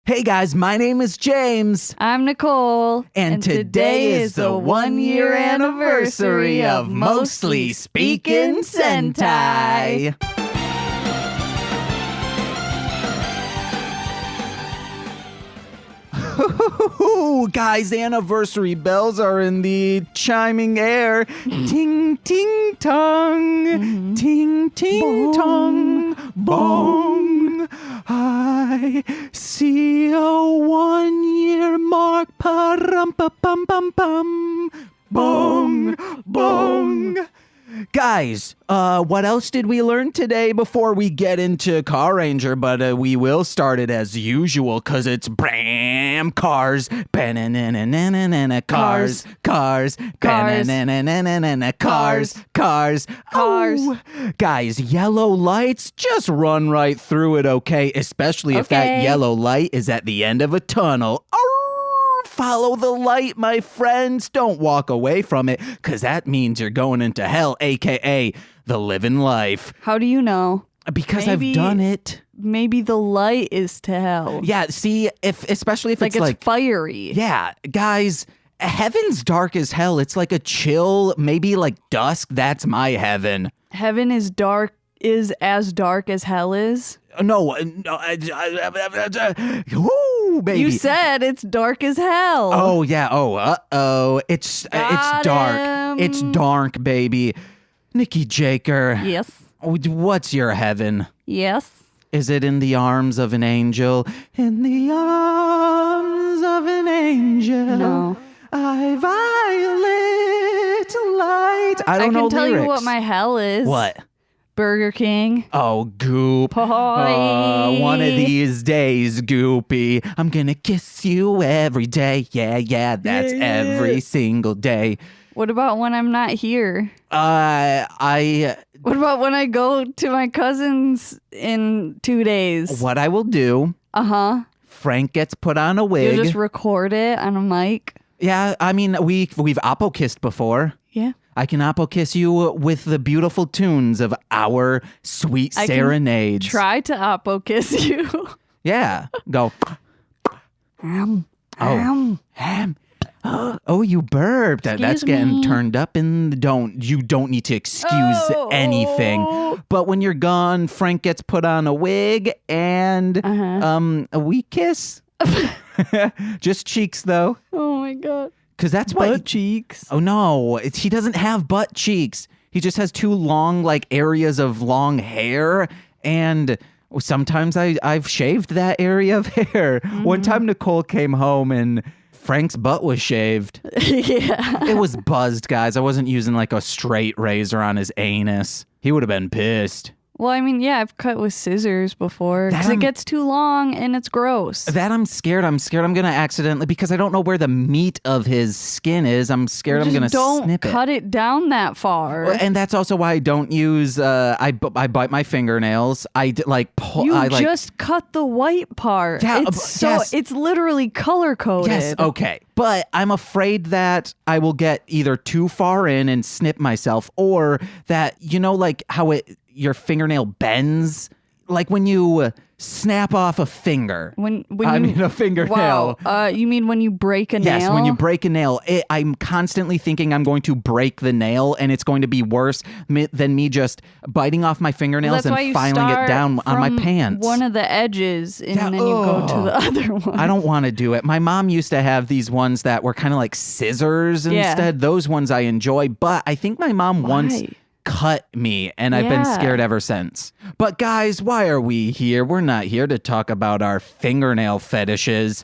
Hey guys, my name is James. I'm Nicole. And today is the 1 year anniversary of Mostly Speakin Sentai. Guys, anniversary bells are in the chiming air. Ting, ting, tong. Ting, ting, tong. Bong. I see a 1 year mark. Pa-rum-pa-pum-pum-pum. Bong. Bong. Guys, what else did we learn today before we get into Carranger? But we will start it as usual, because it's Bram Cars. Ba-na-na-na-na-na-na. Cars. Cars. Ba-na-na-na-na-na-na. Cars. Cars. Oh. Guys, yellow lights, just run right through it, okay? Especially if that yellow light is at the end of a tunnel. Follow the light, my friends. Don't walk away from it, because that means you're going into hell, a.k.a. the living life. How do you know? Because I've done it. Maybe the light is to hell. Yeah, see, especially if it's fiery. Yeah, guys, heaven's dark as hell. It's like a chill, maybe like dusk. That's my heaven. Heaven is as dark as hell is? No, baby. You said it's dark as hell. Oh, yeah. Oh, it's dark. It's dark, baby. Nikki Jaker. Yes. What's your heaven? Yes. Is it in the arms of an angel? In the arms of an angel. No. I violet light. I don't know I can tell lyrics. you what my hell is. What? Burger King. Oh, Goop. One of these days, Goopy. I'm gonna kiss you every day. Yeah, that's every single day. What about when I'm not here? What about when I go to my cousin's in 2 days? What I will do. Frank gets put on a wig. You'll just record it on a mic. Yeah, I mean, we've oppo kissed before. Yeah. I can oppo kiss you with the beautiful tunes of our sweet serenades. I can try to oppo kiss you. Yeah, go. Oh, you burped. That's getting turned up in the you don't need to excuse anything. But when you're gone, Frank gets put on a wig and we kiss. Just cheeks though. Oh my God. Because that's butt cheeks. Oh no, he doesn't have butt cheeks. He just has two long areas of long hair, and sometimes I've shaved that area of hair. One time Nicole came home and Frank's butt was shaved. Yeah. It was buzzed, guys. I wasn't using a straight razor on his anus. He would have been pissed. Well, I mean, yeah, I've cut with scissors before because it gets too long and it's gross. That I'm scared. I'm going to accidentally, because I don't know where the meat of his skin is. I'm scared I'm going to snip it. Don't cut it down that far. And that's also why I don't use, I bite my fingernails. I pull. You just cut the white part. Yeah, it's literally color coded. Yes, okay. But I'm afraid that I will get either too far in and snip myself, or that, how your fingernail bends, like when you snap off a finger. A fingernail. Wow. You mean when you break a nail? Yes, when you break a nail. I'm constantly thinking I'm going to break the nail, and it's going to be worse than me just biting off my fingernails and filing it down on my pants. One of the edges, and then you go to the other one. I don't want to do it. My mom used to have these ones that were kind of like scissors instead. Those ones I enjoy, but I think my mom once cut me, and I've been scared ever since. But guys, why are we here? We're not here to talk about our fingernail fetishes.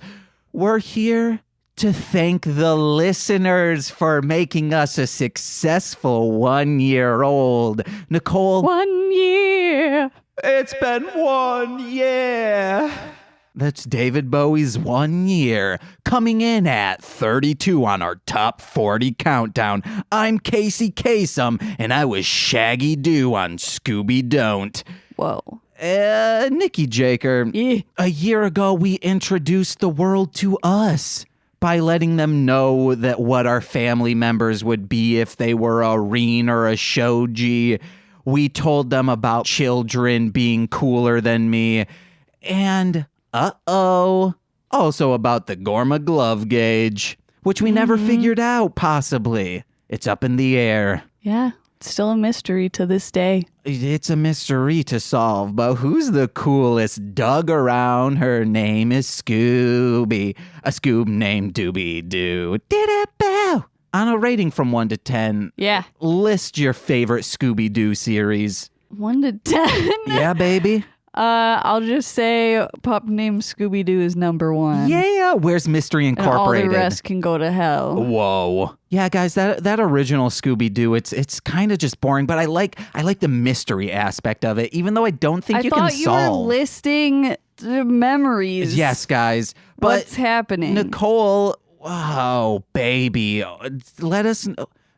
We're here to thank the listeners for making us a successful 1 year old. Nicole? 1 year. It's been 1 year. That's David Bowie's 1 year, coming in at 32 on our top 40 countdown. I'm Casey Kasem, and I was Shaggy Doo on Scooby Don't. Whoa. Nikki Jaker, a year ago we introduced the world to us by letting them know that what our family members would be if they were a Reen or a Shoji. We told them about children being cooler than me, and Also about the Gorma glove gauge, which we never figured out, possibly. It's up in the air. Yeah, it's still a mystery to this day. It's a mystery to solve, but who's the coolest Doug around? Her name is Scooby. A Scoob named Dooby-Doo. Did-it-bow! On a rating from 1 to 10, Yeah. list your favorite Scooby-Doo series. 1 to 10? Yeah, baby. I'll just say Pup Named Scooby-Doo is number 1. Yeah, where's Mystery And all Incorporated? the rest can go to hell. Whoa. Yeah, guys, that original Scooby-Doo, it's kind of just boring, but I like the mystery aspect of it, even though I don't think you can solve. I thought you were listing the memories. Yes, guys. But what's happening? Nicole, oh, baby,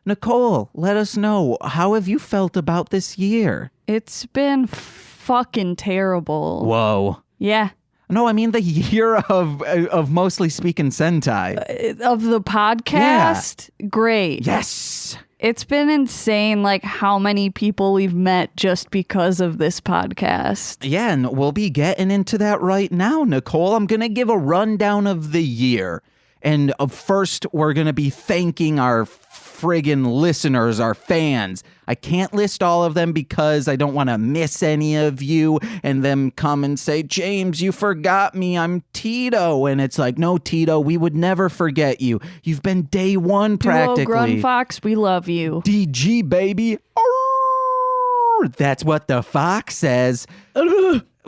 Nicole, let us know. How have you felt about this year? It's been fucking terrible. Whoa. Yeah. No, I mean the year of mostly Speakin Sentai. Of the podcast? Yeah. Great. Yes. It's been insane, like, how many people we've met just because of this podcast. Yeah, and we'll be getting into that right now, Nicole. I'm going to give a rundown of the year. And first, we're going to be thanking our friggin' listeners, our fans. I can't list all of them because I don't want to miss any of you and them come and say, James, you forgot me. I'm Tito. And it's like, no, Tito, we would never forget you. You've been day one practically. Duo Grun Fox, we love you. DG, baby. Arr! That's what the fox says.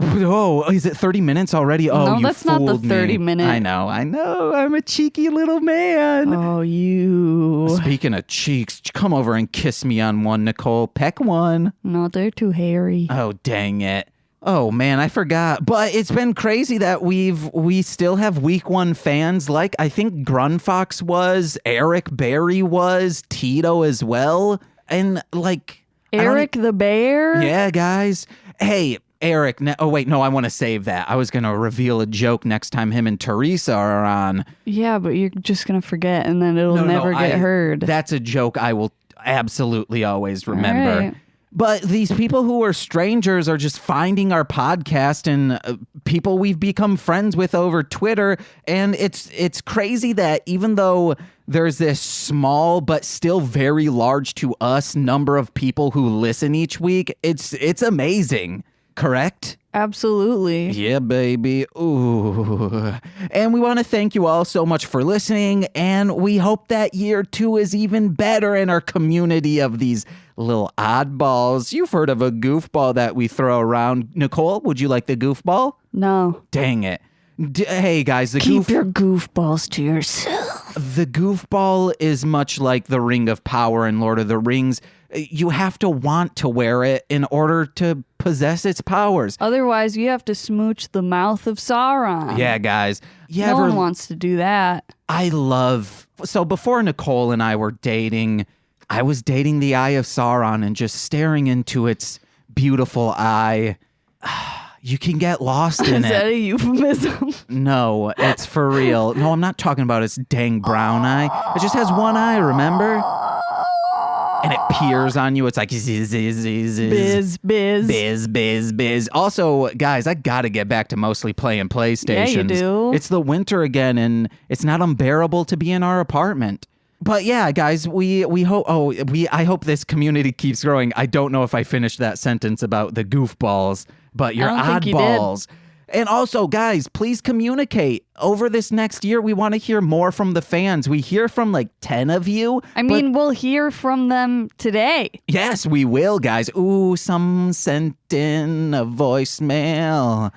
Oh, is it 30 minutes already? Oh, no, that's not the 30 minute. I know. I'm a cheeky little man. Oh, you. Speaking of cheeks, come over and kiss me on one, Nicole. Peck one. No, they're too hairy. Oh, dang it. Oh, man, I forgot. But it's been crazy that we still have week 1 fans. Like, I think Grunfox was, Eric Berry was, Tito as well. And, like... Eric the Bear? Yeah, guys. Hey, Eric, I want to save that. I was going to reveal a joke next time him and Teresa are on. Yeah, but you're just going to forget and then it'll never get heard. That's a joke I will absolutely always remember. Right. But these people who are strangers are just finding our podcast and people we've become friends with over Twitter. And it's crazy that even though there's this small but still very large to us number of people who listen each week, it's amazing. Correct? Absolutely. Yeah, baby. Ooh. And we want to thank you all so much for listening, and we hope that year 2 is even better in our community of these little oddballs. You've heard of a goofball that we throw around. Nicole, would you like the goofball? No. Dang it. Hey, guys, keep your goofballs to yourself. The goofball is much like the Ring of Power in Lord of the Rings. You have to want to wear it in order to possess its powers. Otherwise, you have to smooch the mouth of Sauron. Yeah, guys. No one wants to do that. So before Nicole and I were dating, I was dating the Eye of Sauron and just staring into its beautiful eye. You can get lost in it. Is that a euphemism? No, it's for real. No, I'm not talking about its dang brown eye. It just has one eye, remember? And it peers on you. It's like biz, biz. Also, guys, I gotta get back to mostly playing PlayStations. Yeah, you do. It's the winter again, and it's not unbearable to be in our apartment. But yeah, guys, we hope. I hope this community keeps growing. I don't know if I finished that sentence about the goofballs, but you're oddballs. And also, guys, please communicate. Over this next year, we want to hear more from the fans. We hear from like 10 of you. I mean, we'll hear from them today. Yes, we will, guys. Ooh, some sent in a voicemail. A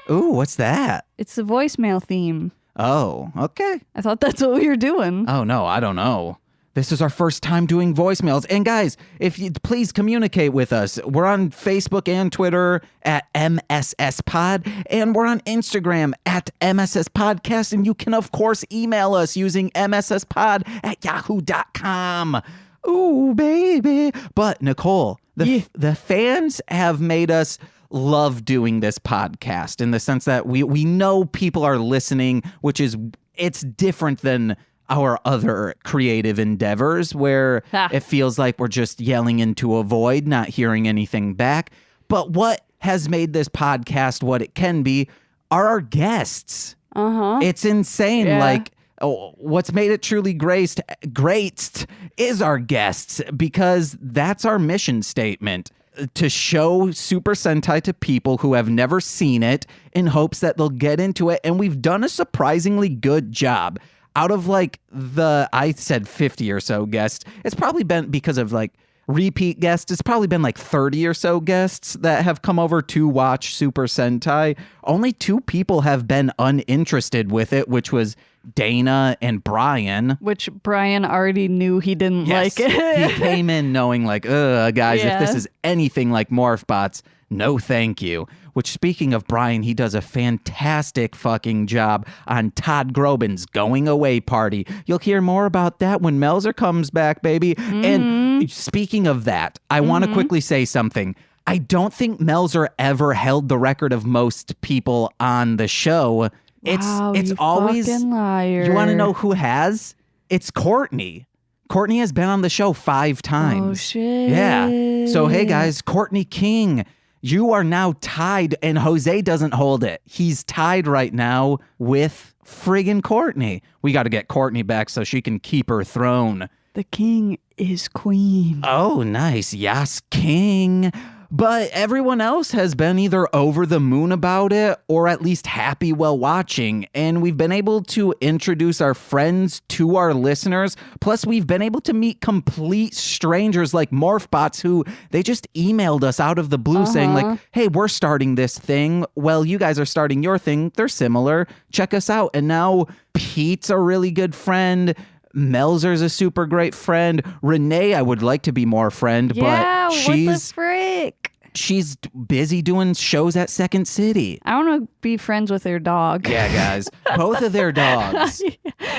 voicemail. Ooh, what's that? It's the voicemail theme. Oh, okay. I thought that's what we were doing. Oh, no, I don't know. This is our first time doing voicemails. And guys, if you please communicate with us. We're on Facebook and Twitter at MSSPod, and we're on Instagram at MSSPodcast. And you can, of course, email us using MSSPod@yahoo.com. Ooh, baby. But Nicole, the fans have made us love doing this podcast in the sense that we know people are listening, which is, it's different than our other creative endeavors where it feels like we're just yelling into a void, not hearing anything back. But what has made this podcast what it can be are our guests. Uh-huh. It's insane. Yeah. Like, what's made it truly great is our guests, because that's our mission statement. To show Super Sentai to people who have never seen it in hopes that they'll get into it. And we've done a surprisingly good job. Out of like I said 50 or so guests, it's probably been because of like repeat guests. It's probably been like 30 or so guests that have come over to watch Super Sentai. Only 2 people have been uninterested with it, which was Dana and Brian. Which Brian already knew he didn't like it. He came in knowing like, guys, if this is anything like Morphbots, no thank you. Which, speaking of Brian, he does a fantastic fucking job on Todd Grobin's Going Away Party. You'll hear more about that when Melzer comes back, baby. And speaking of that, I want to quickly say something. I don't think Melzer ever held the record of most people on the show. It's you always fucking liar. You want to know who has? It's Courtney. Courtney has been on the show 5 times. Oh shit. Yeah. So hey guys, Courtney King, you are now tied, and Jose doesn't hold it. He's tied right now with friggin' Courtney. We got to get Courtney back so she can keep her throne. The king is queen. Oh, nice. Yes, king. But everyone else has been either over the moon about it or at least happy while watching. And we've been able to introduce our friends to our listeners. Plus, we've been able to meet complete strangers like Morphbots who they just emailed us out of the blue saying like, hey, we're starting this thing. Well, you guys are starting your thing. They're similar. Check us out. And now Pete's a really good friend. Melzer's a super great friend. Renee, I would like to be more friend, but what the frick? She's busy doing shows at Second City. I want to be friends with their dog. Yeah, guys. Both of their dogs.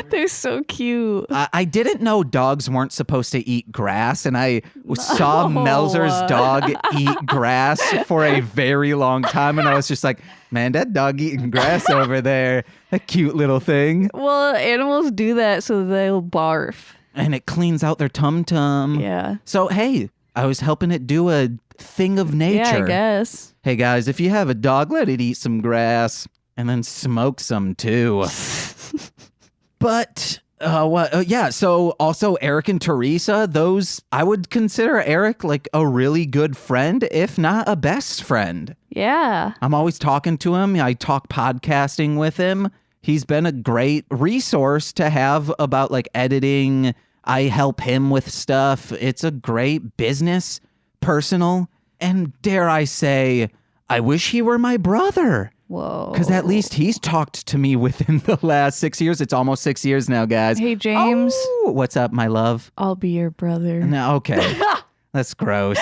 They're so cute. I didn't know dogs weren't supposed to eat grass, and I saw Melzer's dog eat grass for a very long time, and I was just like, man, that dog eating grass over there. A cute little thing. Well, animals do that so they'll barf. And it cleans out their tum-tum. Yeah. So, hey, I was helping it do a thing of nature. Yeah, I guess. Hey, guys, if you have a dog, let it eat some grass and then smoke some, too. But, so also Eric and Teresa, those, I would consider Eric like a really good friend, if not a best friend. Yeah. I'm always talking to him. I talk podcasting with him. He's been a great resource to have about like editing. I help him with stuff. It's a great business, personal, and dare I say, I wish he were my brother. Whoa. Because at least he's talked to me within the last 6 years. It's almost 6 years now, guys. Hey, James. Oh, what's up, my love? I'll be your brother. No, okay. That's gross.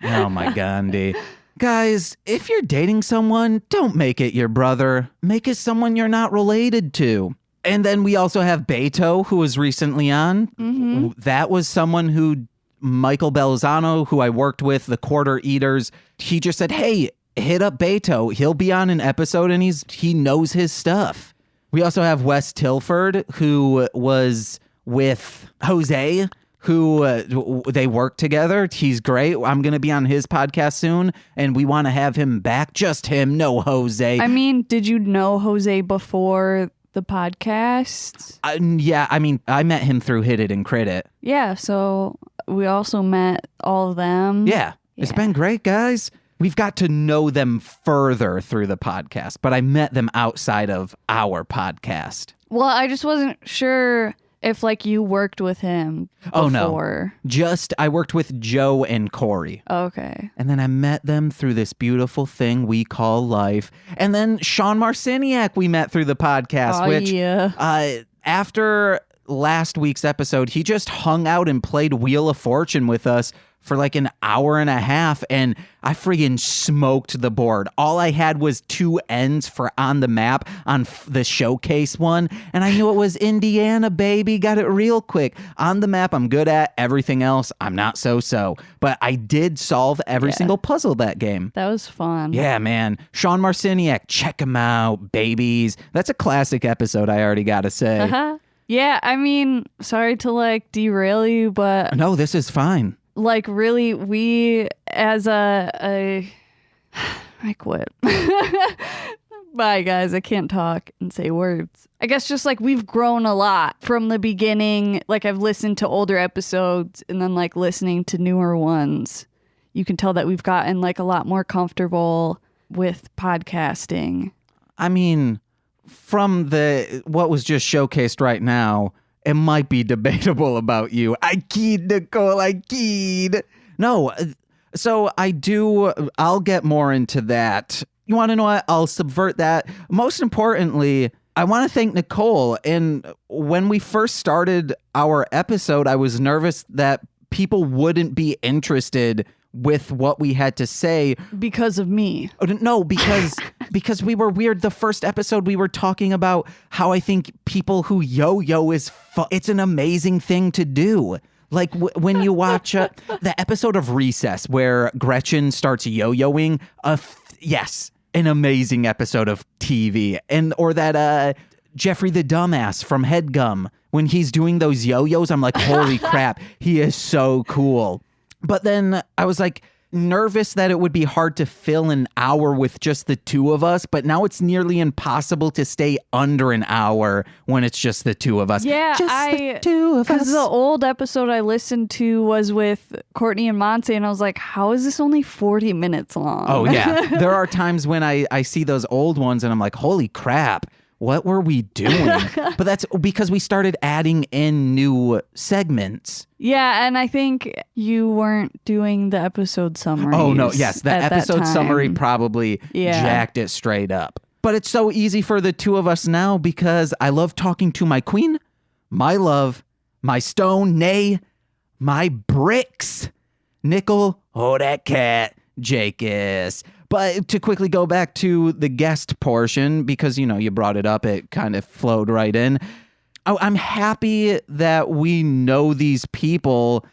Oh, my Gandhi. Guys, if you're dating someone, don't make it your brother. Make it someone you're not related to. And then we also have Beto, who was recently on. Mm-hmm. That was someone who, Michael Belzano, who I worked with, the Quarter Eaters, he just said, hey, hit up Beto. He'll be on an episode and he knows his stuff. We also have Wes Tilford, who was with Jose, who they work together. He's great. I'm going to be on his podcast soon, and we want to have him back. Just him, no Jose. I mean, did you know Jose before the podcast? Yeah, I mean, I met him through Hit It and Crit It. Yeah, so we also met all of them. Yeah, it's been great, guys. We've got to know them further through the podcast, but I met them outside of our podcast. Well, I just wasn't sure if like you worked with him before. Oh, no. I worked with Joe and Corey. Okay. And then I met them through this beautiful thing we call life. And then Sean Marciniak we met through the podcast, after last week's episode, he just hung out and played Wheel of Fortune with us for like an hour and a half, and I friggin' smoked the board. All I had was 2 ends for on the map on the showcase one, and I knew it was Indiana, baby. Got it real quick. On the map, I'm good at. Everything else, I'm not so. But I did solve every single puzzle that game. That was fun. Yeah, man. Sean Marciniak, check him out, babies. That's a classic episode, I already gotta say. Uh-huh. Yeah, I mean, sorry to like derail you, but... No, this is fine. Like, really, we as I quit. Bye, guys. I can't talk and say words. I guess just like we've grown a lot from the beginning. Like I've listened to older episodes and then like listening to newer ones. You can tell that we've gotten like a lot more comfortable with podcasting. I mean, from what was just showcased right now, it might be debatable about you. I keyed, Nicole, I keyed. No, so I'll get more into that. You want to know what? I'll subvert that. Most importantly, I want to thank Nicole. And when we first started our episode, I was nervous that people wouldn't be interested with what we had to say. Because of me. No, because we were weird. The first episode, we were talking about how I think people who yo-yo is it's an amazing thing to do. Like when you watch the episode of Recess where Gretchen starts yo-yoing, yes, an amazing episode of TV. Or that Jeffrey the Dumbass from HeadGum, when he's doing those yo-yos, I'm like, holy crap, he is so cool. But then I was like nervous that it would be hard to fill an hour with just the two of us, but now it's nearly impossible to stay under an hour when it's just the two of us. Yeah, the two of us. Because the old episode I listened to was with Courtney and Monse, and I was like, how is this only 40 minutes long? Oh, yeah. There are times when I see those old ones and I'm like, holy crap. What were we doing? But that's because we started adding in new segments. Yeah, and I think you weren't doing the episode summary. Oh, no. Yes, the episode summary probably jacked it straight up. But it's so easy for the two of us now because I love talking to my queen, my love, my stone, nay, my bricks, nickel, oh, that cat, Jacus. But to quickly go back to the guest portion, because, you brought it up, it kind of flowed right in. I'm happy that we know these people,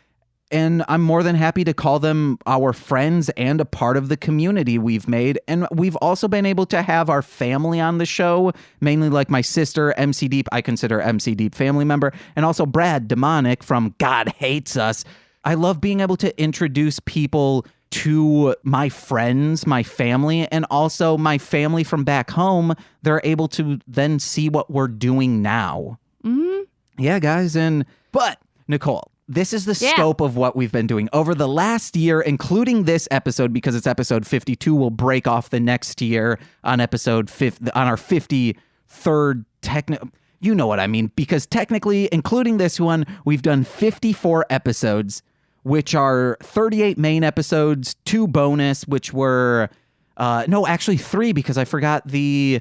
and I'm more than happy to call them our friends and a part of the community we've made. And we've also been able to have our family on the show, mainly like my sister, MC Deep. I consider MC Deep family member, and also Brad Demonic from God Hates Us. I love being able to introduce people to my friends, my family, and also my family from back home. They're able to then see what we're doing now. Mm-hmm. Yeah, guys. But Nicole, this is the scope of what we've been doing over the last year, including this episode, because it's episode 52. We'll break off the next year on our 53rd you know what I mean, because technically, including this one, we've done 54 episodes, which are 38 main episodes, 2 bonus, which were, actually 3, because I forgot the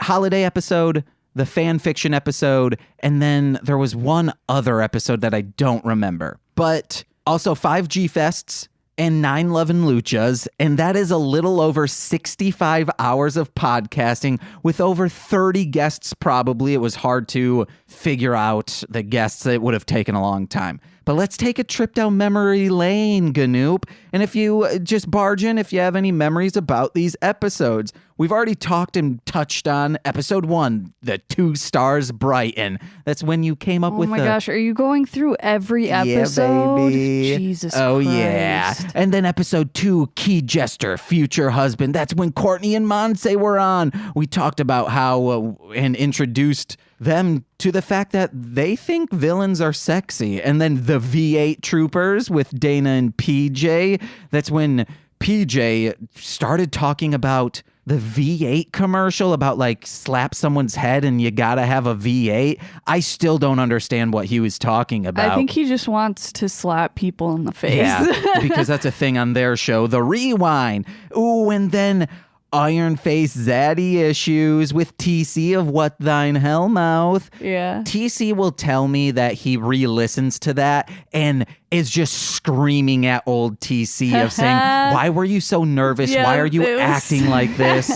holiday episode, the fan fiction episode, and then there was one other episode that I don't remember. But also 5 G-Fests and 9 Love and Luchas, and that is a little over 65 hours of podcasting with over 30 guests probably. It was hard to figure out the guests. It would have taken a long time. But let's take a trip down memory lane, Ganoop. And if you just barge in, if you have any memories about these episodes. We've already talked and touched on episode 1, the 2 stars Brighton. That's when you came up with Oh my gosh, are you going through every episode? Yeah, baby. Jesus Christ. Oh, yeah. And then episode 2, Key Jester, Future Husband. That's when Courtney and Monse were on. We talked about how and introduced them to the fact that they think villains are sexy. And then the V8 Troopers with Dana and PJ. That's when PJ started talking about the V8 commercial about like slap someone's head and you gotta have a V8. I still don't understand what he was talking about. I think he just wants to slap people in the face. Yeah, because that's a thing on their show, The Rewind. Ooh, and then Iron Face Zaddy issues with TC of What Thine Hellmouth. Yeah. TC will tell me that he re-listens to that and is just screaming at old TC of saying, why were you so nervous? Yeah, why are you acting like this?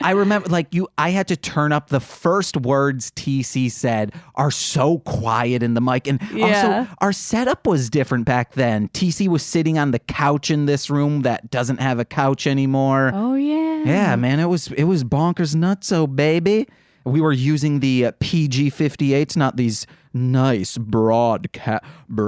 I remember I had to turn up the first words TC said are so quiet in the mic. And also our setup was different back then. TC was sitting on the couch in this room that doesn't have a couch anymore. Oh, yeah. Yeah, man, it was bonkers nutso, baby. We were using the PG-58s, not these nice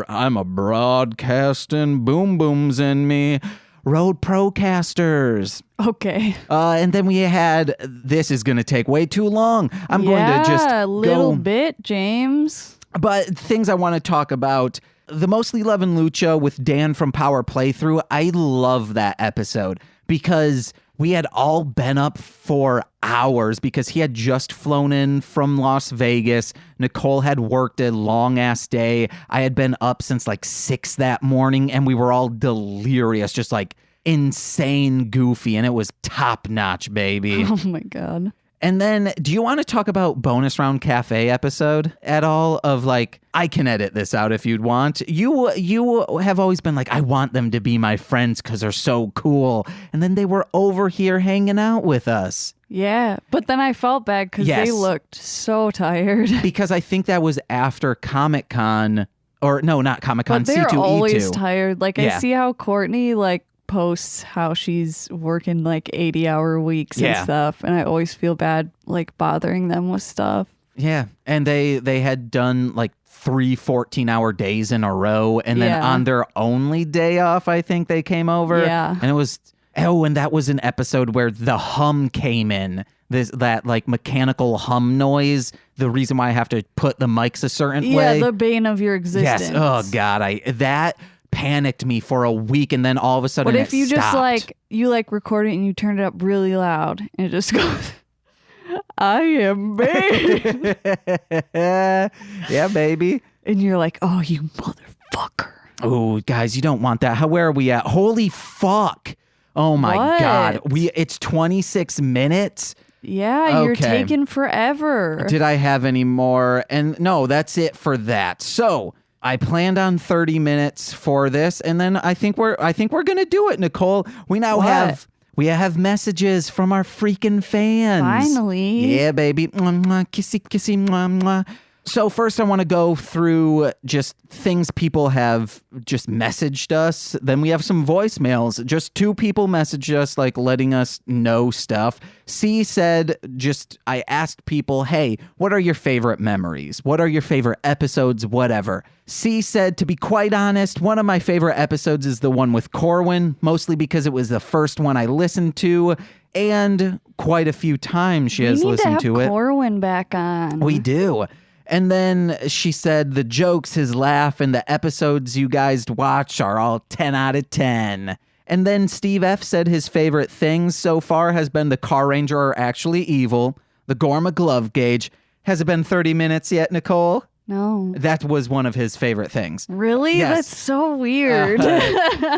I'm a broadcasting boom booms in me. Rode Procasters. Okay. And then we had, this is going to take way too long. I'm going to just a little go. bit, James. But things I want to talk about, the Mostly Lovin' Lucha with Dan from Power Playthrough, I love that episode because we had all been up for hours because he had just flown in from Las Vegas. Nicole had worked a long-ass day. I had been up since like 6 that morning, and we were all delirious, just like insane goofy, and it was top-notch, baby. Oh, my God. And then, do you want to talk about Bonus Round Cafe episode at all? Of like, I can edit this out if you'd want. You have always been like, I want them to be my friends because they're so cool. And then they were over here hanging out with us. Yeah, but then I felt bad because Yes. they looked so tired. Because I think that was after Comic-Con, or no, not Comic-Con, But they're C2E2. always tired. Like, Yeah. I see how Courtney, like, posts how she's working, like, 80-hour weeks and Yeah. stuff. And I always feel bad, like, bothering them with stuff. Yeah, and they had done like 3 14-hour days in a row, and then Yeah. on their only day off, I think they came over. Yeah. And it was, and that was an episode where the hum came in. That like mechanical hum noise. The reason why I have to put the mics a certain way. Yeah, the bane of your existence. Yes. Oh God, that panicked me for a week, and then all of a sudden What if it you just stopped. like you like record it and you turn it up really loud and it just goes, I am bane. Yeah, baby. And you're like, oh, you motherfucker. Oh, guys, you don't want that. Where are we at? Holy fuck. Oh my What? God. It's 26 minutes. Yeah, you're Okay. taking forever. Did I have any more? And no, that's it for that. So I planned on 30 minutes for this, and then I think we're gonna do it, Nicole. We now What? have messages from our freaking fans. Finally. Yeah, baby. Mwah, mwah, kissy, kissy, mwah, mwah. So first I want to go through just things people have just messaged us. Then we have some voicemails. Just 2 people messaged us, like letting us know stuff. C said, I asked people, hey, what are your favorite memories? What are your favorite episodes? Whatever. C said, to be quite honest, one of my favorite episodes is the one with Corwin, mostly because it was the first one I listened to, and quite a few times she has listened to We need to it. have Corwin back on. We do. And then she said the jokes, his laugh, and the episodes you guys watch are all 10 out of 10. And then Steve F. said his favorite things so far has been the Carranger are actually evil, the Gorma glove gauge. Has it been 30 minutes yet, Nicole? No. That was one of his favorite things. Really? Yes. That's so weird.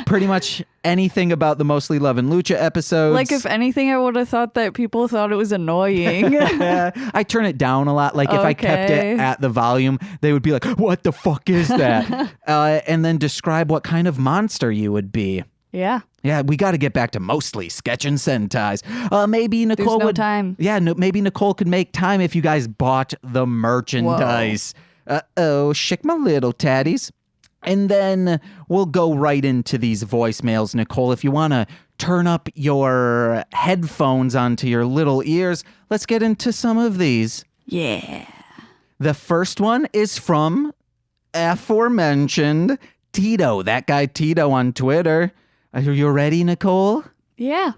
Pretty much anything about the Mostly Lovin' Lucha episodes. Like, if anything, I would have thought that people thought it was annoying. I turn it down a lot. Like if I kept Okay. it at the volume, they would be like, what the fuck is that? And then describe what kind of monster you would be. Yeah. Yeah, we got to get back to mostly sketching Sentais. Maybe Nicole There's no would. time. Yeah, no, maybe Nicole could make time if you guys bought the merchandise. Shick my little tatties. And then we'll go right into these voicemails, Nicole. If you want to turn up your headphones onto your little ears, let's get into some of these. Yeah. The first one is from aforementioned Tito, that guy Tito on Twitter. Are you ready, Nicole? Yeah.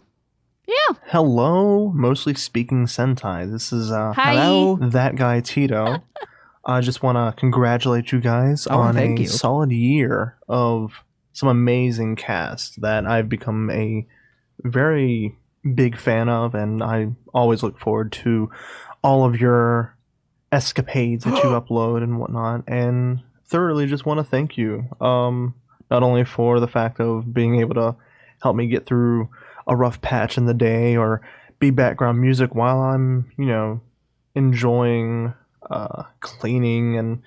Yeah. Hello, mostly speaking Sentai. This is Hi. Hello. that guy Tito. I just want to congratulate you guys on thank a you. solid year of some amazing cast that I've become a very big fan of, and I always look forward to all of your escapades that you upload and whatnot. And thoroughly just want to thank you, not only for the fact of being able to help me get through a rough patch in the day or be background music while I'm, enjoying cleaning and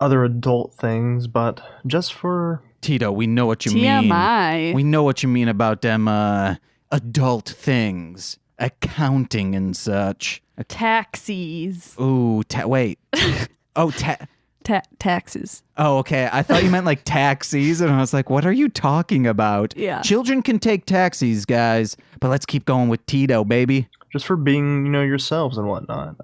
other adult things, but just for Tito, we know what you mean. TMI. We know what you mean about them adult things, accounting and such. Taxis. Ooh, wait. Oh, Taxes. oh, okay. I thought you meant like taxis, and I was like, what are you talking about? Yeah. Children can take taxis, guys, but let's keep going with Tito, baby. just for being, yourselves and whatnot.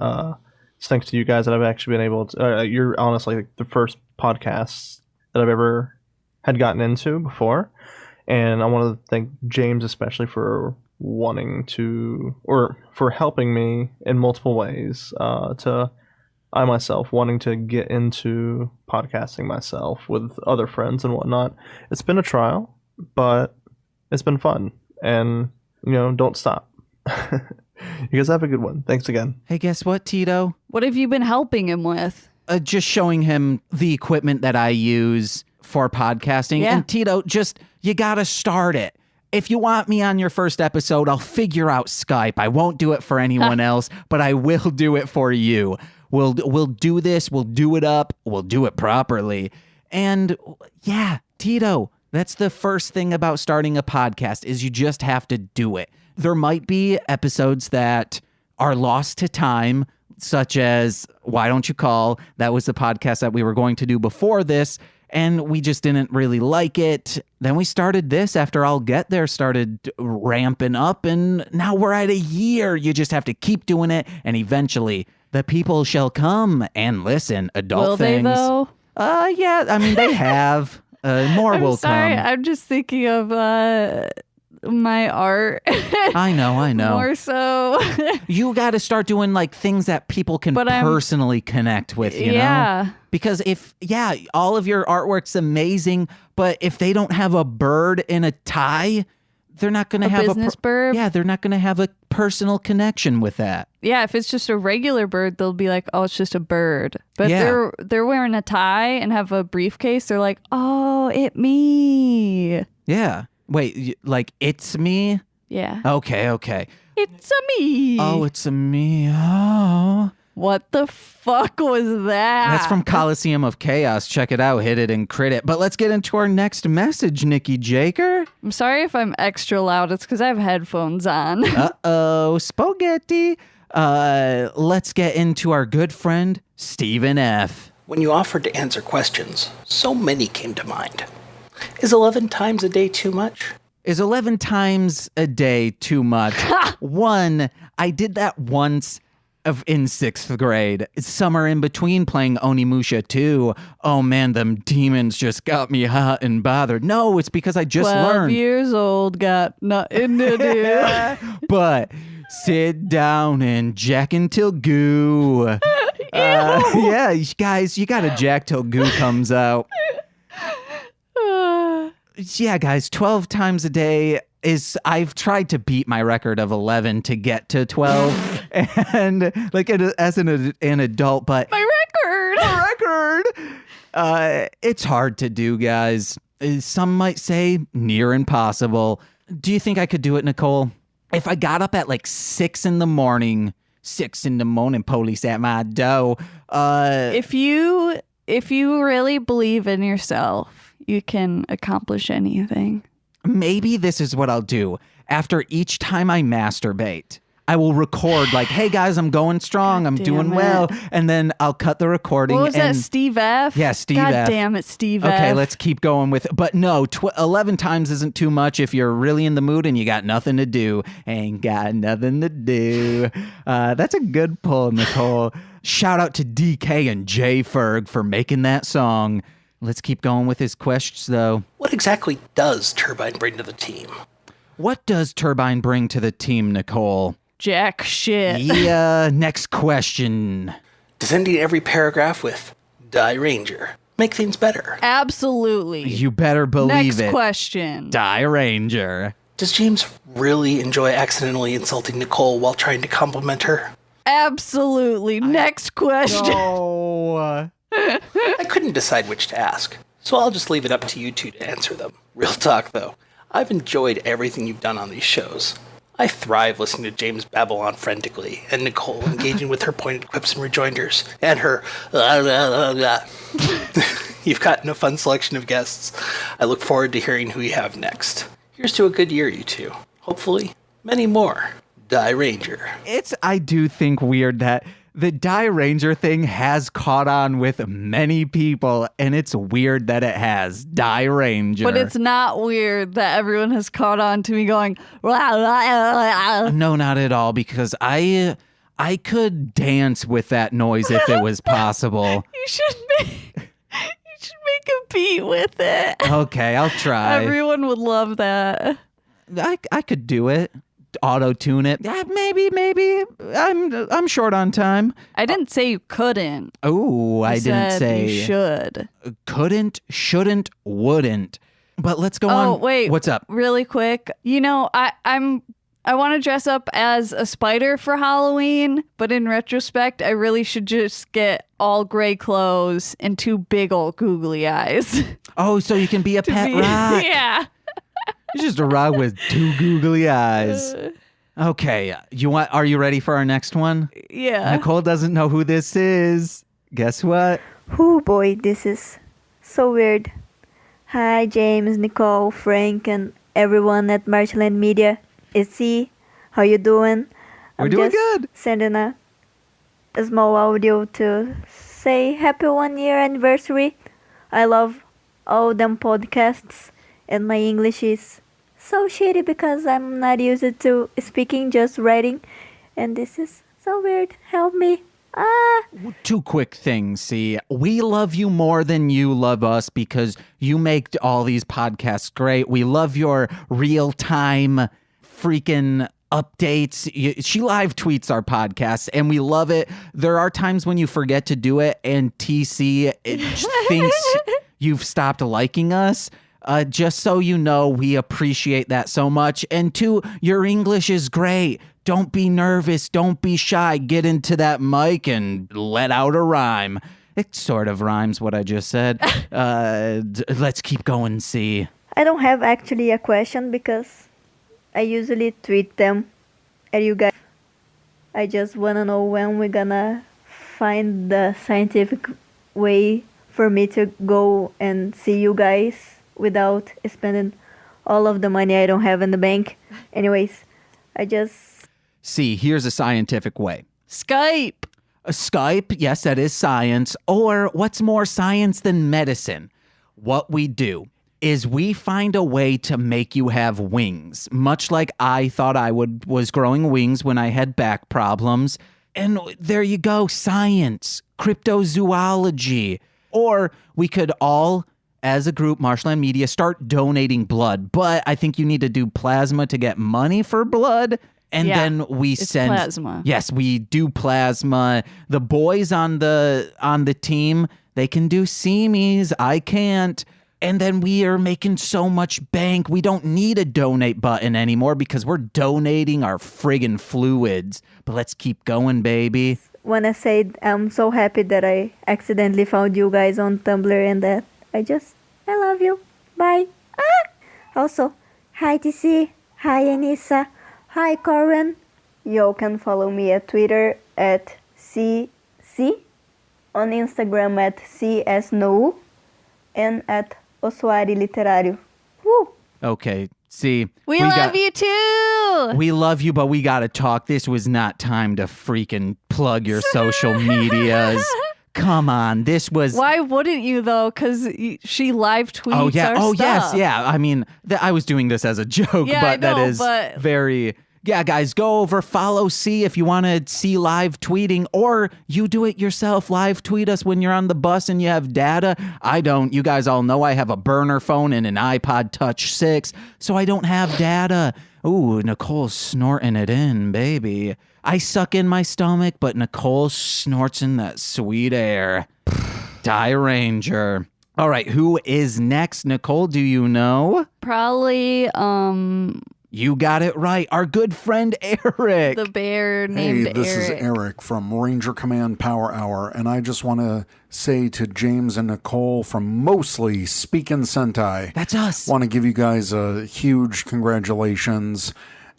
It's thanks to you guys that I've actually been able to. You're honestly like the first podcast that I've ever had gotten into before, And I want to thank James especially for for helping me in multiple ways I myself wanting to get into podcasting myself with other friends and whatnot. It's been a trial, but it's been fun. And, don't stop. You guys have a good one. Thanks again. Hey, guess what, Tito? What have you been helping him with? Just showing him the equipment that I use for podcasting. Yeah. And Tito, you got to start it. If you want me on your first episode, I'll figure out Skype. I won't do it for anyone else, but I will do it for you. We'll do this. We'll do it up. We'll do it properly. And yeah, Tito, that's the first thing about starting a podcast is you just have to do it. There might be episodes that are lost to time, such as Why Don't You Call? That was the podcast that we were going to do before this, and we just didn't really like it. Then we started this after I'll Get There started ramping up, and now we're at a year. You just have to keep doing it, and eventually the people shall come and listen. Adult Will things. they, though? Yeah, I mean, they have. More will Sorry, come. I'm just thinking of my art. I know. More so. You got to start doing like things that people can But personally connect with, you know? Because all of your artwork's amazing, but if they don't have a bird in a tie, they're not going to have business bird? Yeah, they're not going to have a personal connection with that. Yeah, if it's just a regular bird, they'll be like, "Oh, it's just a bird." But Yeah. if they're wearing a tie and have a briefcase, they're like, "Oh, it me." Yeah. Wait, like it's me? Yeah. Okay. It's a me. Oh, it's a me. Oh. What the fuck was that? That's from Coliseum of Chaos. Check it out. Hit it and crit it. But let's get into our next message, Nikki Jaker. I'm sorry if I'm extra loud. It's because I have headphones on. Uh-oh, spaghetti. Let's get into our good friend, Stephen F. When you offered to answer questions, so many came to mind. Is 11 times a day too much? Is 11 times a day too much? One, I did that once in 6th grade. It's summer in between playing Onimusha 2. Oh man, them demons just got me hot and bothered. No, it's because I just 12 learned. years old, got nothing to do. But sit down and jack until goo. Yeah, guys, you gotta jack till goo comes out. Yeah, guys, 12 times a day I've tried to beat my record of 11 to get to 12 and like as an adult, but My record. It's hard to do, guys. Some might say near impossible. Do you think I could do it, Nicole? If I got up at like 6 in the morning, police at my door. If you really believe in yourself, you can accomplish anything. Maybe this is what I'll do. After each time I masturbate, I will record like, hey guys, I'm going strong. God I'm doing damn well. it. And then I'll cut the recording. What was and that, Steve F? Yeah, Steve God F. damn it, Steve F. Okay, let's keep going with it. But no, 11 times isn't too much if you're really in the mood and you got nothing to do. Ain't got nothing to do. That's a good pull, Nicole. Shout out to DK and J Ferg for making that song. Let's keep going with his questions, though. What exactly does Turbine bring to the team? What does Turbine bring to the team, Nicole? Jack shit. Yeah, next question. Does ending every paragraph with Die Ranger make things better? Absolutely. You better believe Next it. question. Die Ranger. Does James really enjoy accidentally insulting Nicole while trying to compliment her? Absolutely. Next question. Oh. I couldn't decide which to ask, so I'll just leave it up to you two to answer them. Real talk, though. I've enjoyed everything you've done on these shows. I thrive listening to James babble on frantically, and Nicole engaging with her pointed quips and rejoinders, and her You've gotten a fun selection of guests. I look forward to hearing who you have next. Here's to a good year, you two. Hopefully, many more. Die Ranger. I do think weird that the Die Ranger thing has caught on with many people, and it's weird that it has. Die Ranger. But it's not weird that everyone has caught on to me going, "Rah, rah, rah." No, not at all, because I could dance with that noise if it was possible. You should make a compete with it. Okay, I'll try. Everyone would love that. I could do it. Auto-tune it. Yeah, maybe. I'm short on time. I didn't say you couldn't. Oh, I didn't said say you should. couldn't, shouldn't, wouldn't. But let's go on. Oh, wait. What's up? Really quick. You know, I want to dress up as a spider for Halloween, but in retrospect, I really should just get all gray clothes and 2 big old googly eyes. Oh, so you can be a pet rock. Yeah. You're just a rock with 2 googly eyes. Okay, are you ready for our next one? Yeah. Nicole doesn't know who this is. Guess what? Oh boy, this is so weird. Hi, James, Nicole, Frank, and everyone at Marshland Media. It's E. How you doing? We're doing just good. Sending a small audio to say happy 1-year anniversary. I love all them podcasts, and my English is so shitty because I'm not used to speaking, just writing, and this is so weird. Help me. 2 quick things, see. We love you more than you love us because you make all these podcasts great. We love your real-time freaking updates. She live tweets our podcast, and we love it. There are times when you forget to do it, and TC thinks you've stopped liking us. Just so you know, we appreciate that so much. And 2, your English is great. Don't be nervous. Don't be shy. Get into that mic and let out a rhyme. It sort of rhymes what I just said. Let's keep going, see. I don't have actually a question because I usually tweet them at you guys. I just wanna know when we're gonna find the scientific way for me to go and see you guys without spending all of the money I don't have in the bank. Anyways, I just... See, here's a scientific way. Skype. Skype, yes, that is science. Or what's more science than medicine? What we do is we find a way to make you have wings, much like I thought I was growing wings when I had back problems. And there you go, science, cryptozoology. Or we could all, as a group, Marshland Media, start donating blood. But I think you need to do plasma to get money for blood. And then we send plasma. Yes, we do plasma. The boys on the team, they can do seamies. I can't. And then we are making so much bank. We don't need a donate button anymore because we're donating our friggin' fluids. But let's keep going, baby. Wanna say I'm so happy that I accidentally found you guys on Tumblr and that I love you. Bye. Also, hi TC. Hi Anissa. Hi Corin. You can follow me at Twitter at CC, on Instagram at CSNou, and at Ossuari Literário. Woo! Okay, see. We love you too. We love you, but we gotta talk. This was not time to freaking plug your social medias. Come on, this was... Why wouldn't you, though? Because she live tweets Oh, yeah. our Oh, stuff. yes. Yeah. I mean, I was doing this as a joke, Yeah, but I know, that is but- very... Yeah, guys, go over, follow, see if you want to see live tweeting, or you do it yourself. Live tweet us when you're on the bus and you have data. I don't. You guys all know I have a burner phone and an iPod Touch 6, so I don't have data. Ooh, Nicole's snorting it in, baby. I suck in my stomach, but Nicole snorts in that sweet air. Carranger. All right, who is next? Nicole, do you know? Probably You got it right. Our good friend Eric. the bear named Hey, this Eric. is Eric from Ranger Command Power Hour, and I just want to say to James and Nicole from mostly Speakin Sentai, That's us. want to give you guys a huge congratulations.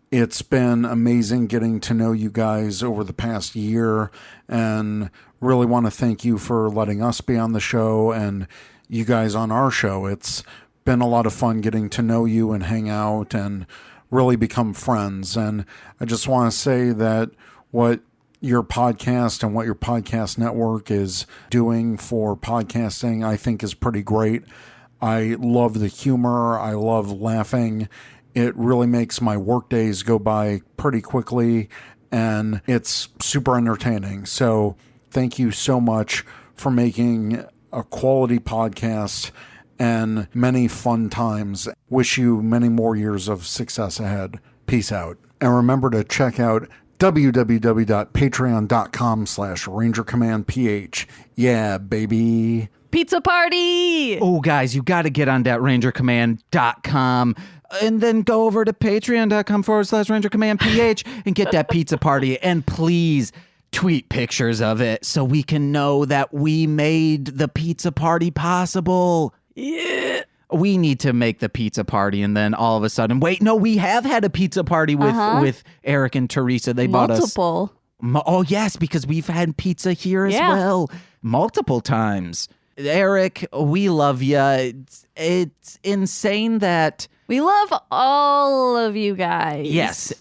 It's been amazing getting to know you guys over the past year, and really want to thank you for letting us be on the show and you guys on our show. It's been a lot of fun getting to know you and hang out and really become friends. And I just want to say that what your podcast and what your podcast network is doing for podcasting, I think is pretty great. I love the humor. I love laughing. It really makes my work days go by pretty quickly, and it's super entertaining. So thank you so much for making a quality podcast and many fun times. Wish you many more years of success ahead. Peace out. And remember to check out www.patreon.com/RangerCommandPH. Yeah, baby. Pizza party! Oh, guys, you got to get on that rangercommand.com and then go over to patreon.com/rangercommandph and get that pizza party. And please tweet pictures of it so we can know that we made the pizza party possible. Yeah. We need to make the pizza party, and then all of a sudden, wait, no, we have had a pizza party with Eric and Teresa. They bought us multiple. Oh, yes, because we've had pizza here as well multiple times. Eric, we love you. It's insane that We love all of you guys. yes,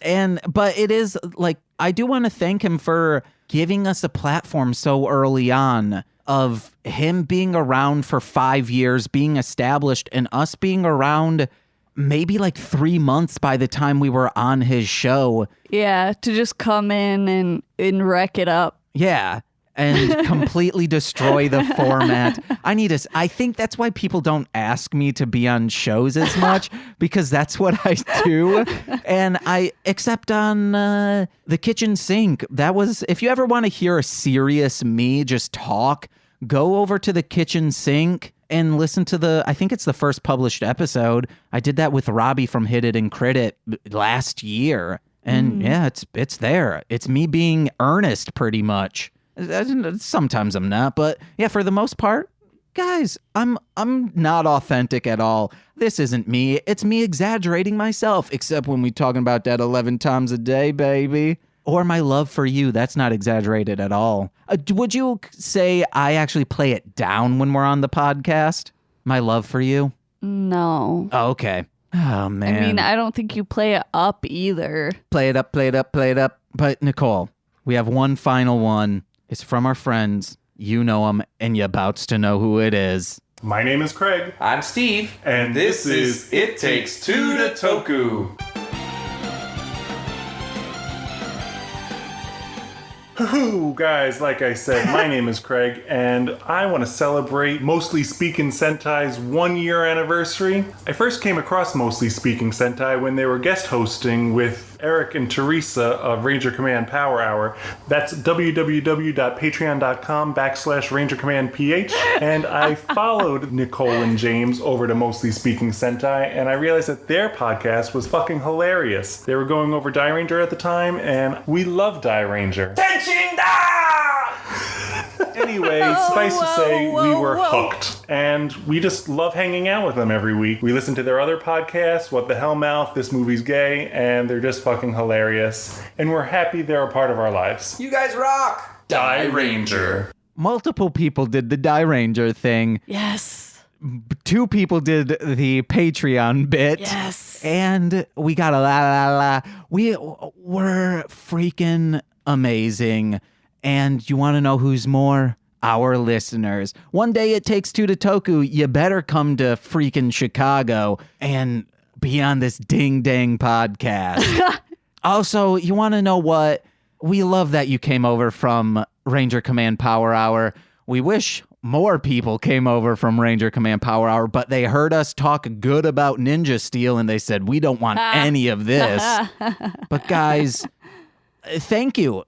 but it is like I do want to thank him for giving us a platform so early on, of him being around for 5 years, being established, and us being around maybe like 3 months by the time we were on his show. Yeah, to just come in and wreck it up. Yeah. And completely destroy the format. I think that's why people don't ask me to be on shows as much, because that's what I do. And except on the kitchen sink. That was, if you ever want to hear a serious me just talk, go over to the kitchen sink and listen to I think it's the first published episode. I did that with Robbie from Hit It and Crit It last year. And yeah, it's there. It's me being earnest pretty much. Sometimes I'm not, but yeah, for the most part, guys, I'm not authentic at all. This isn't me. It's me exaggerating myself, except when we talking about that 11 times a day, baby. Or my love for you. That's not exaggerated at all. Would you say I actually play it down when we're on the podcast? My love for you? No. Oh, okay. Oh, man. I mean, I don't think you play it up either. Play it up, play it up, play it up. But Nicole, we have one final one. It's from our friends. You know them, and you're about to know who it is. My name is Craig. I'm Steve. And this is It Takes Two to Toku. Hoo-hoo, guys, like I said, my name is Craig, and I want to celebrate Mostly Speakin Sentai's 1-year anniversary. I first came across Mostly Speaking Sentai when they were guest hosting with Eric and Teresa of Ranger Command Power Hour. That's www.patreon.com/RangerCommandPH. And I followed Nicole and James over to Mostly Speaking Sentai, and I realized that their podcast was fucking hilarious. They were going over Die Ranger at the time, and we love Die Ranger. Anyway, suffice to say, we were hooked. And we just love hanging out with them every week. We listen to their other podcasts, What the Hell Mouth, This Movie's Gay, and they're just fucking hilarious. And we're happy they're a part of our lives. You guys rock! Die Ranger. Multiple people did the Die Ranger thing. Yes. 2 people did the Patreon bit. Yes. And we got a la. We were freaking amazing. And you want to know who's more? Our listeners. One day It Takes Two to Toku. You better come to freaking Chicago and be on this ding dang podcast. Also, you want to know what? We love that you came over from Ranger Command Power Hour. We wish more people came over from Ranger Command Power Hour, but they heard us talk good about Ninja Steel and they said, we don't want any of this. But guys, thank you.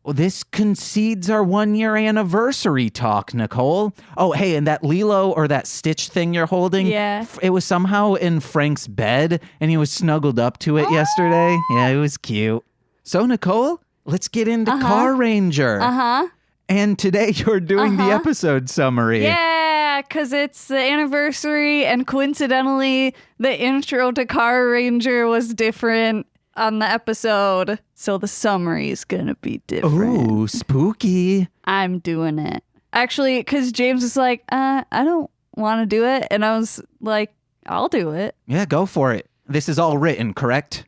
This concedes our 1-year anniversary talk, Nicole. Oh, hey, and that Lilo or that Stitch thing you're holding, Yeah. it was somehow in Frank's bed and he was snuggled up to it yesterday. Yeah, it was cute. So, Nicole, let's get into Carranger. And today you're doing the episode summary. Yeah, because it's the anniversary, and coincidentally, the intro to Carranger was different on the episode, so the summary is gonna be different. Ooh, spooky. I'm doing it. Actually, because James was like, I don't want to do it, and I was like, I'll do it. Yeah, go for it. This is all written, correct?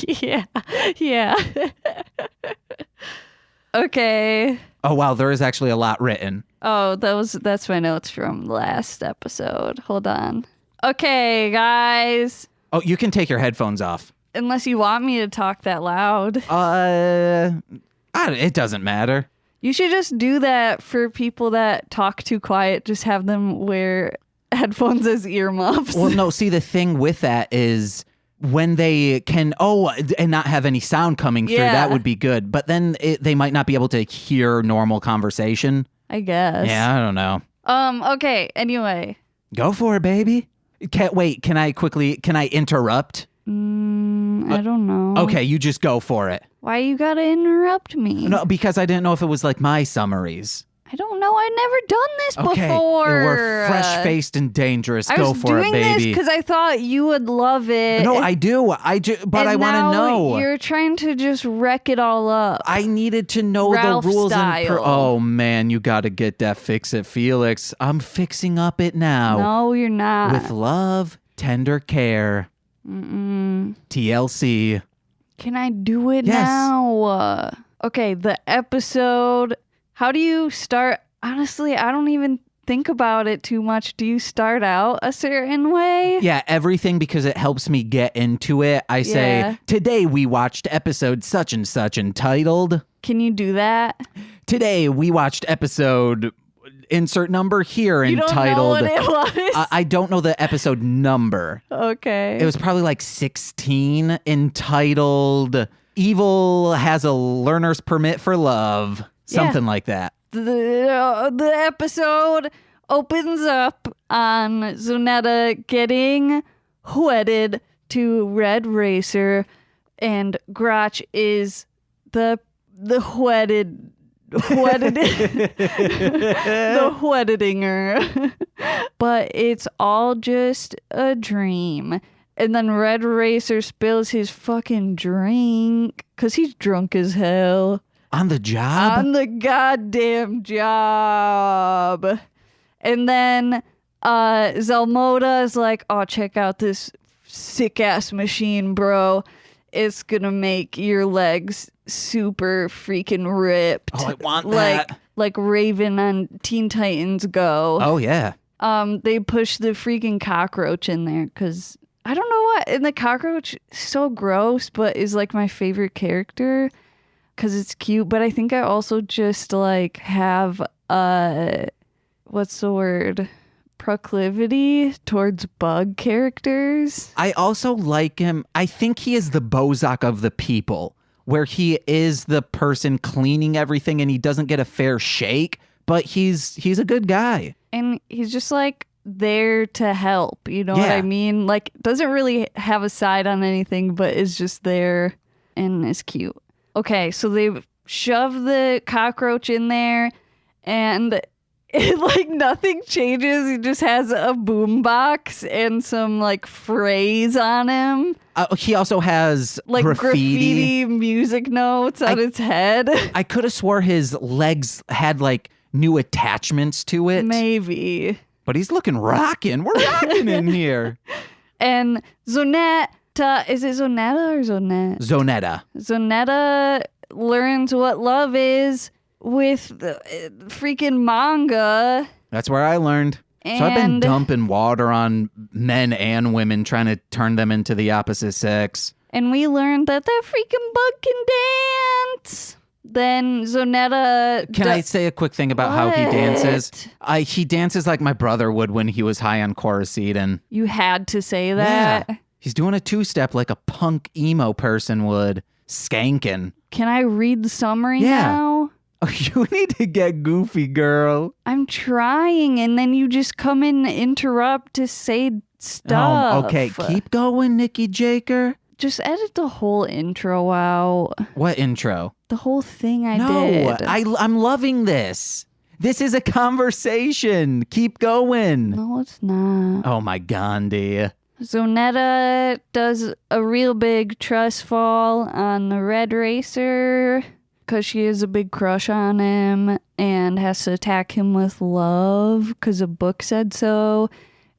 Yeah. Okay. Oh, wow, there is actually a lot written. Oh, that's my notes from last episode. Hold on. Okay, guys. Oh, you can take your headphones off. Unless you want me to talk that loud. It doesn't matter. You should just do that for people that talk too quiet. Just have them wear headphones as earmuffs. Well, no, see, the thing with that is when they can, and not have any sound coming through, that would be good. But then they might not be able to hear normal conversation. I guess. Yeah, I don't know. Okay, anyway. Go for it, baby. Can I interrupt? I don't know. Okay, you just go for it. Why you gotta interrupt me? No, because I didn't know if it was like my summaries. I don't know. I've never done this Okay, before. we're fresh-faced and dangerous. Go for it, baby. I was doing this because I thought you would love it. No, I do. But I want to know. You're trying to just wreck it all up. I needed to know Ralph the rules. style. Oh man, you got to get that fix it, Felix. I'm fixing up it now. No, you're not. With love, tender care. TLC. Can I do it Yes. now? Okay, the episode. How do you start? Honestly, I don't even think about it too much. Do you start out a certain way? Yeah, everything, because it helps me get into it. I Yeah. say, today we watched episode such and such entitled. Can you do that? Today we watched episode insert number here You don't know entitled. what it was? I don't know the episode number. Okay. It was probably like 16, entitled Evil Has a Learner's Permit for Love. Something like that. The episode opens up on Zonetta getting wedded to Red Racer, and Grotch is the wedded the weddedinger. But it's all just a dream. And then Red Racer spills his fucking drink because he's drunk as hell. On the job? On the goddamn job. And then Zelmoda is like, oh, check out this sick ass machine, bro. It's gonna make your legs super freaking ripped. Oh, I want that. Like Raven on Teen Titans Go. Oh, yeah. They push the freaking cockroach in there because I don't know what. And the cockroach is so gross, but is like my favorite character because it's cute. But I think I also just like have what's the word? Proclivity towards bug characters. I also like him. I think he is the Bozak of the people, where he is the person cleaning everything and he doesn't get a fair shake, but he's a good guy. And he's just like there to help, you know what I mean? Like doesn't really have a side on anything, but is just there and is cute. Okay, so they shove the cockroach in there and it, like nothing changes. He just has a boombox and some like phrase on him. He also has Like graffiti music notes on his head. I could have swore his legs had like new attachments to it. Maybe. But he's looking rockin'. We're rockin' in here. And Zonetta, is it Zonetta or Zonette? Zonetta. Zonetta learns what love is with freaking manga. That's where I learned. So I've been And- dumping water on men and women, trying to turn them into the opposite sex. And we learned that the freaking bug can dance. Then Zonetta... Can I say a quick thing about how he dances? What? He dances like my brother would when he was high on Coracetin. You had to say that. Yeah. He's doing a two-step like a punk emo person would. Skanking. Can I read the summary Yeah. now? Oh, you need to get goofy, girl. I'm trying, and then you just come in and interrupt to say stuff. Okay, keep going, Nikki Jaker. Just edit the whole intro out. What intro? The whole thing I No, did. I'm loving this. This is a conversation. Keep going. No, it's not. Oh my Gandhi. Zonetta does a real big trust fall on the Red Racer because she has a big crush on him and has to attack him with love because a book said so.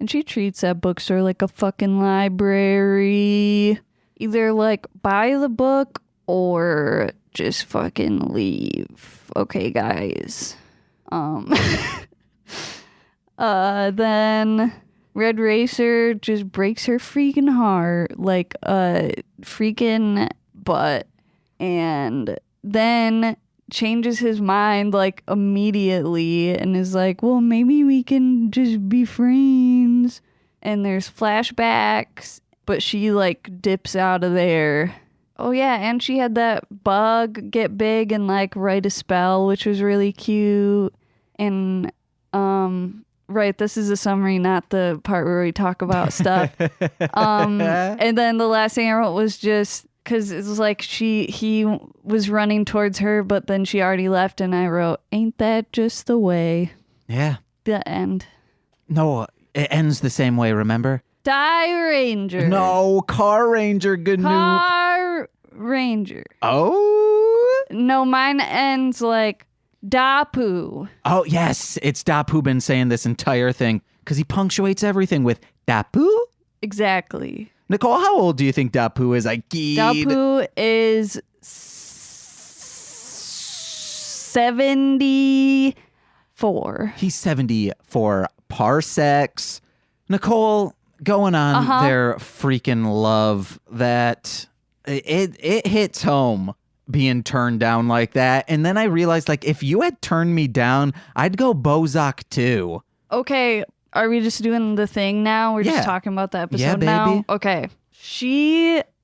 And she treats that bookstore like a fucking library. Either like buy the book or just fucking leave. Okay, guys. Then Red Racer just breaks her freaking heart like a freaking butt. And then changes his mind like immediately and is like, well, maybe we can just be friends. And there's flashbacks, but she like dips out of there. Oh yeah, and she had that bug get big and like write a spell, which was really cute. And right, this is a summary, not the part where we talk about stuff. And then the last thing I wrote was just because it was like he was running towards her, but then she already left, and I wrote, "Ain't that just the way?" Yeah. The end. No, it ends the same way, remember? Die Ranger. No, Carranger, good news. Car Ranger. Oh? No, mine ends like Dapu. Oh, yes. It's Dapu been saying this entire thing because he punctuates everything with Dapu. Exactly. Nicole, how old do you think Dapu is? I geed. Dapu is 74. He's 74 parsecs. Nicole, going on their freaking love, that it hits home being turned down like that. And then I realized, like, if you had turned me down, I'd go Bozak too. Okay, are we just doing the thing now? We're Yeah. just talking about the episode Yeah, now? baby. Okay.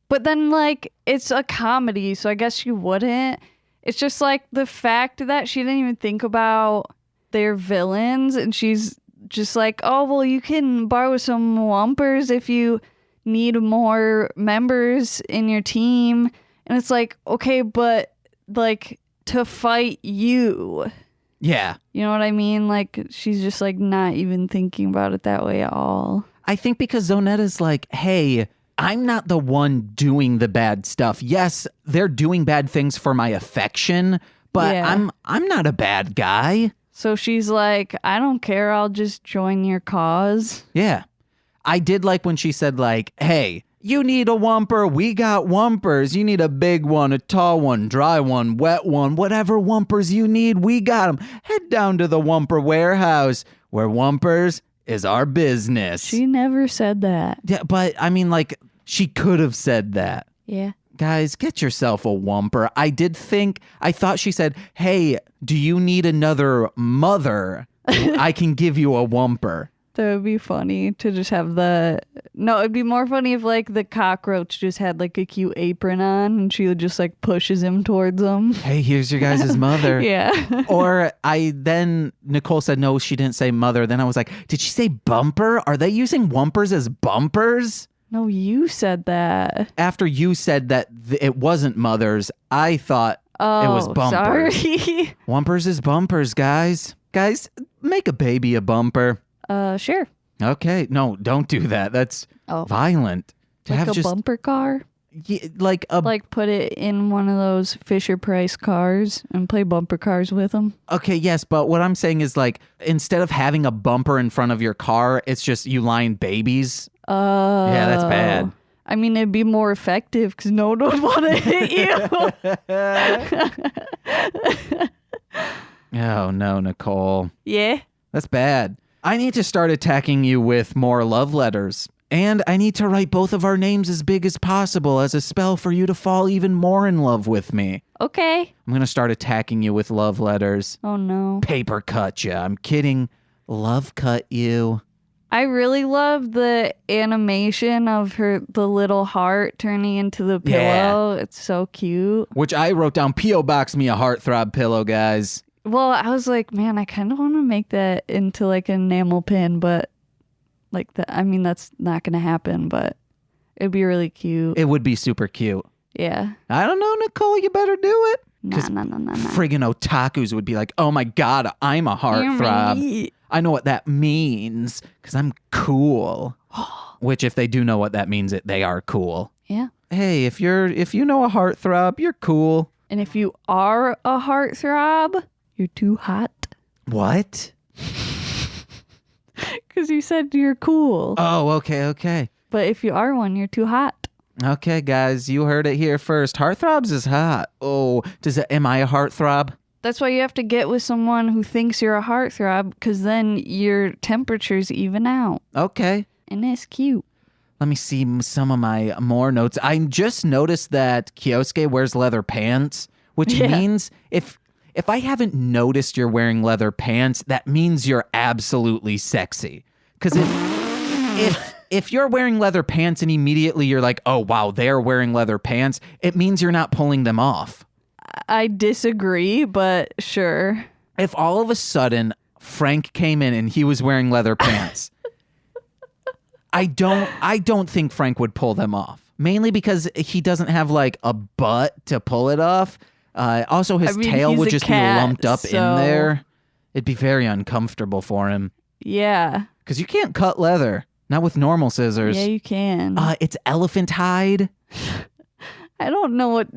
But then, like, it's a comedy, so I guess she wouldn't. It's just, like, the fact that she didn't even think about their villains, and she's just like, oh, well, you can borrow some Wumpers if you need more members in your team. And it's like, okay, but, like, to fight you. Yeah. You know what I mean? Like, she's just, like, not even thinking about it that way at all. I think because Zonetta's like, hey, I'm not the one doing the bad stuff. Yes, they're doing bad things for my affection, but Yeah. I'm not a bad guy. So she's like, I don't care. I'll just join your cause. Yeah. I did like when she said, like, hey, you need a Wumper. We got Wumpers. You need a big one, a tall one, dry one, wet one, whatever Wumpers you need, we got them. Head down to the Wumper warehouse where Wumpers is our business. She never said that. Yeah, but I mean, like, she could have said that. Yeah. Guys, get yourself a Wumper. I thought she said, hey, do you need another mother? I can give you a Wumper. That would be funny to just have no, it'd be more funny if like the cockroach just had like a cute apron on and she just like pushes him towards them. Hey, here's your guys' mother. Yeah. Or Nicole said, no, she didn't say mother. Then I was like, did she say bumper? Are they using Wumpers as bumpers? No, you said that. After you said that it wasn't mothers, I thought it was bumpers. Sorry. Wumpers is bumpers, guys. Guys, make a baby a bumper. Sure. Okay. No, don't do that. That's violent. To Like have a bumper car? like a Like put it in one of those Fisher Price cars and play bumper cars with them? Okay, yes, but what I'm saying is, like, instead of having a bumper in front of your car, it's just you line babies. Yeah, that's bad. I mean, it'd be more effective because no one would want to hit you. Oh, no, Nicole. Yeah. That's bad. I need to start attacking you with more love letters. And I need to write both of our names as big as possible as a spell for you to fall even more in love with me. Okay. I'm going to start attacking you with love letters. Oh, no. Paper cut ya. I'm kidding. Love cut you. I really love the animation of the little heart turning into the pillow. It's so cute. Which I wrote down, P.O. Box me a heartthrob pillow, guys. Well, I was like, man, I kind of want to make that into like an enamel pin, but like that, I mean, that's not going to happen, but it'd be really cute. It would be super cute. Yeah. I don't know, Nicole, you better do it. No. Friggin' otakus would be like, oh my God, I'm a heartthrob. I know what that means because I'm cool. Which, if they do know what that means, they are cool. Yeah. Hey, if you know a heartthrob, you're cool. And if you are a heartthrob, you're too hot. What? Because you said you're cool. Oh, okay. But if you are one, you're too hot. Okay, guys, you heard it here first. Heartthrobs is hot. Oh, am I a heartthrob? That's why you have to get with someone who thinks you're a heartthrob, because then your temperatures even out. Okay. And it's cute. Let me see some of my more notes. I just noticed that Kyosuke wears leather pants, which means if if I haven't noticed you're wearing leather pants, that means you're absolutely sexy. Because if you're wearing leather pants and immediately you're like, oh, wow, they're wearing leather pants, it means you're not pulling them off. I disagree, but sure. If all of a sudden Frank came in and he was wearing leather pants, I don't think Frank would pull them off. Mainly because he doesn't have like a butt to pull it off. Also, his tail would just be lumped up in there. It'd be very uncomfortable for him. Yeah. Because you can't cut leather. Not with normal scissors. Yeah, you can. It's elephant hide. I don't know what...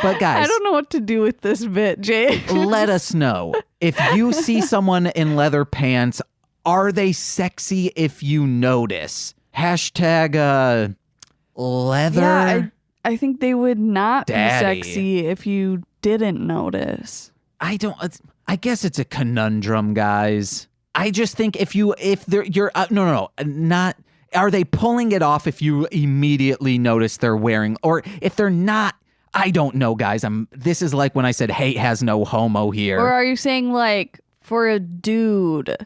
But guys... I don't know what to do with this bit, Jake. Let us know. If you see someone in leather pants, are they sexy if you notice? Hashtag leather. Yeah, I think they would not Daddy. be sexy if you didn't notice. I guess it's a conundrum, guys. I just think not. Are they pulling it off if you immediately notice they're wearing, or if they're not? I don't know, guys. This is like when I said hate has no homo here. Or are you saying like for a dude?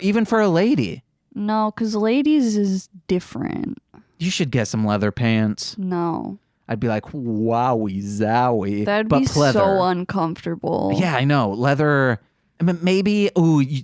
Even for a lady? No, because ladies is different. You should get some leather pants. No. I'd be like, wowie zowie. That'd but be pleather. so uncomfortable. Yeah, I know. Leather. I mean, maybe,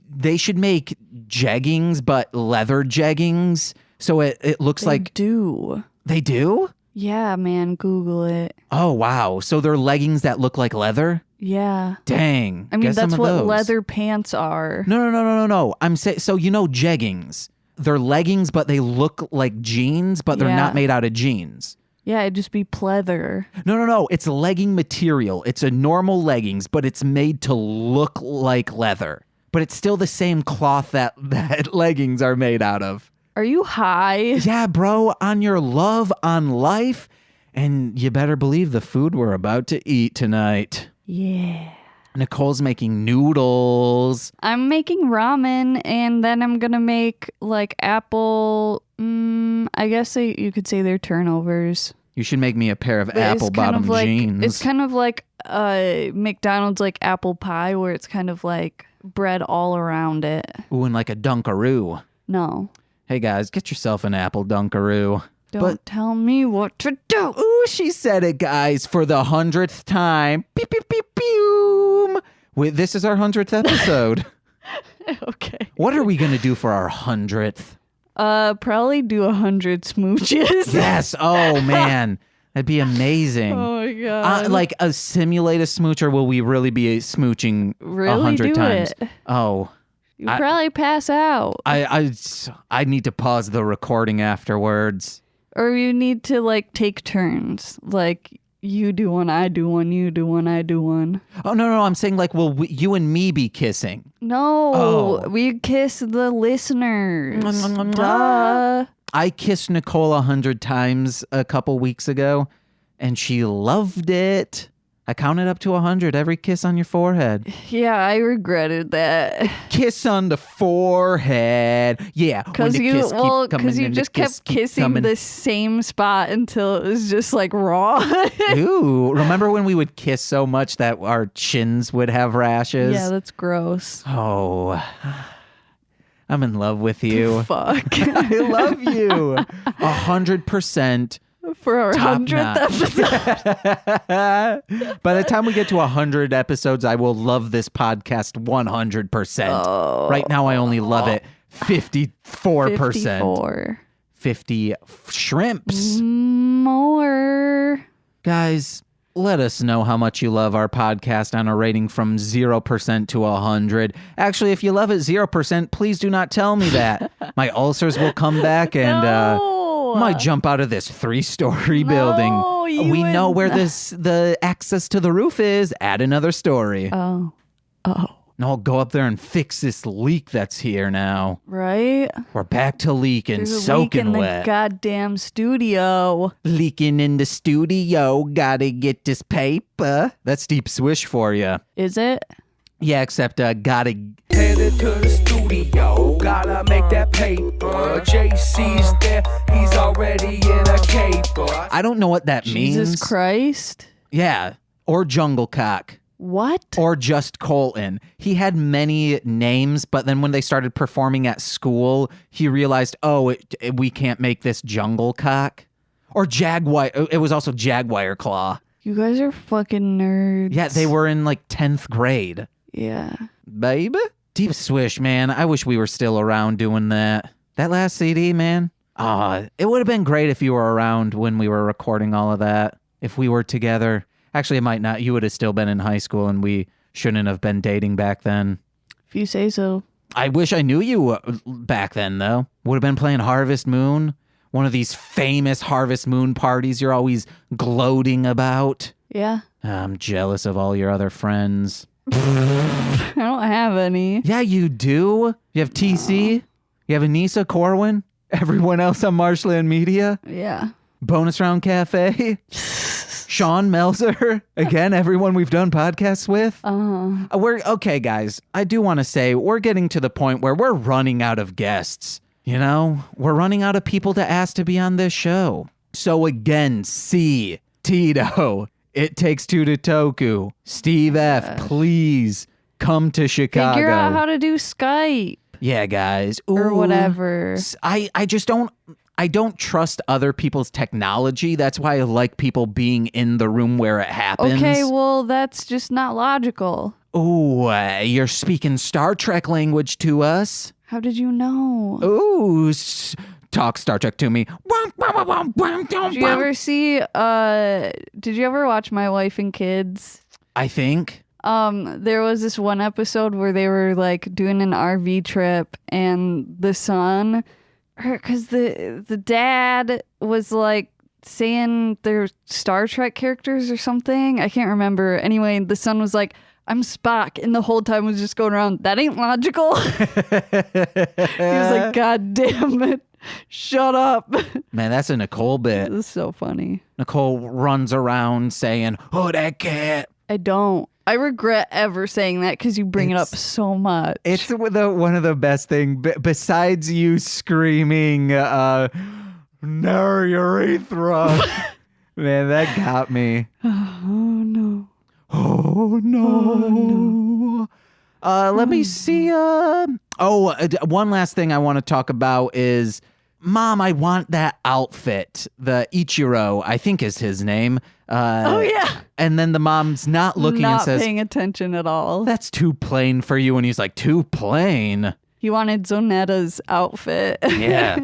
they should make jeggings, but leather jeggings. So it looks like. They do? Yeah, man. Google it. Oh, wow. So they're leggings that look like leather? Yeah. Dang. I mean, Get that's some of what those. leather pants are. No. I'm saying, so you know jeggings. They're leggings, but they look like jeans, but they're not made out of jeans. Yeah, it'd just be pleather. No. It's legging material. It's a normal leggings, but it's made to look like leather. But it's still the same cloth that leggings are made out of. Are you high? Yeah, bro, on your love, on life. And you better believe the food we're about to eat tonight. Yeah. Nicole's making noodles. I'm making ramen, and then I'm gonna make like apple. I guess you could say they're turnovers. You should make me a pair of But apple bottom jeans. It's kind of like McDonald's like apple pie, where it's kind of like bread all around it. Ooh, and like a Dunkaroo. No. Hey guys, get yourself an apple Dunkaroo. Don't tell me what to do. Ooh, she said it, guys, for the 100th time. Beep, beep, beep, beep. This is our 100th episode. Okay. What are we going to do for our 100th? Probably do 100 smooches. Yes. Oh, man. That'd be amazing. Oh, my God. Like a simulate a smooch, or will we really be smooching 100 times? It. Oh. You probably pass out. I need to pause the recording afterwards. Or you need to like take turns. Like you do one, I do one, you do one, I do one. Oh, no. I'm saying like, will you and me be kissing? No, we kiss the listeners. Duh. I kissed Nicole 100 times a couple weeks ago, and she loved it. I counted up to 100, every kiss on your forehead. Yeah, I regretted that. Kiss on the forehead. Yeah. Because you just kept kissing the same spot until it was just like raw. Ooh, remember when we would kiss so much that our chins would have rashes? Yeah, that's gross. Oh, I'm in love with you. Fuck. I love you. 100%. For our Top 100th episode. By the time we get to 100 episodes, I will love this podcast 100%. Oh. Right now, I only love it 54%. 54. 50 shrimps. More. Guys, let us know how much you love our podcast on a rating from 0% to 100. Actually, if you love it 0%, please do not tell me that. My ulcers will come back and... might jump out of this 3-story building. We know where the access to the roof is. Add another story. Oh. And I'll go up there and fix this leak that's here now. Right? We're back to leaking, There's a soaking leak in wet. the goddamn studio. Leaking in the studio. Gotta get this paper. That's deep swish for you. Is it? Yeah, except gotta... Headed to the studio, gotta make that paper. JC's there, he's already in a caper. I don't know what that means. Jesus Christ. Yeah, or jungle cock. What? Or just Colton. He had many names, but then when they started performing at school, he realized, we can't make this Jungle Cock. Or Jaguar. It was also Jaguar Claw. You guys are fucking nerds. Yeah, they were in like 10th grade. Yeah. Baby? Deep Swish, man. I wish we were still around doing that. That last CD, man. It would have been great if you were around when we were recording all of that. If we were together. Actually, it might not. You would have still been in high school and we shouldn't have been dating back then. If you say so. I wish I knew you back then, though. Would have been playing Harvest Moon. One of these famous Harvest Moon parties you're always gloating about. Yeah. I'm jealous of all your other friends. I don't have any. Yeah, you do. You have TC. You have Anissa Corwin. Everyone else on Marshland Media. Yeah. Bonus Round Cafe. Sean Melzer. Again, everyone we've done podcasts with. We're okay, guys. I do want to say we're getting to the point where we're running out of guests. You know, we're running out of people to ask to be on this show. So again, C, Tito, It Takes Two to Toku, Steve F, please come to Chicago. Figure out how to do Skype. Yeah, guys. Or whatever. I just don't trust other people's technology. That's why I like people being in the room where it happens. Okay, well, that's just not logical. Ooh, you're speaking Star Trek language to us. How did you know? Ooh, talk Star Trek to me. Did you ever see, did you ever watch My Wife and Kids? I think. There was this one episode where they were like doing an RV trip and the son, because the dad was like saying they're Star Trek characters or something. I can't remember. Anyway, the son was like, I'm Spock, and the whole time was just going around, that ain't logical. He was like, God damn it. Shut up. Man, that's a Nicole bit. This is so funny. Nicole runs around saying, oh, that cat. I don't. I regret ever saying that because you bring it up so much. It's one of the best things, besides you screaming, no urethra. Man, that got me. Oh, no. Oh, no. Let me see. One last thing I want to talk about is, Mom, I want that outfit. The Ichiro, I think is his name. Oh, yeah. And then the mom's not looking and says, not paying attention at all. that's too plain for you. And he's like, too plain? He wanted Zonetta's outfit. Yeah.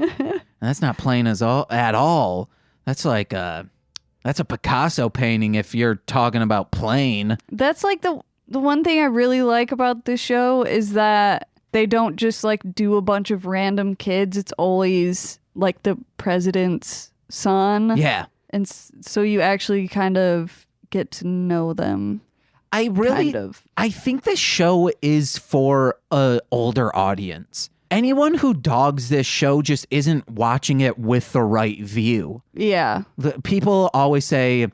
That's not plain at all. That's like that's a Picasso painting if you're talking about plain. That's like the one thing I really like about this show is that they don't just like do a bunch of random kids. It's always like the president's son. Yeah. And so you actually kind of get to know them. I think this show is for an older audience. Anyone who dogs this show just isn't watching it with the right view. Yeah. People always say,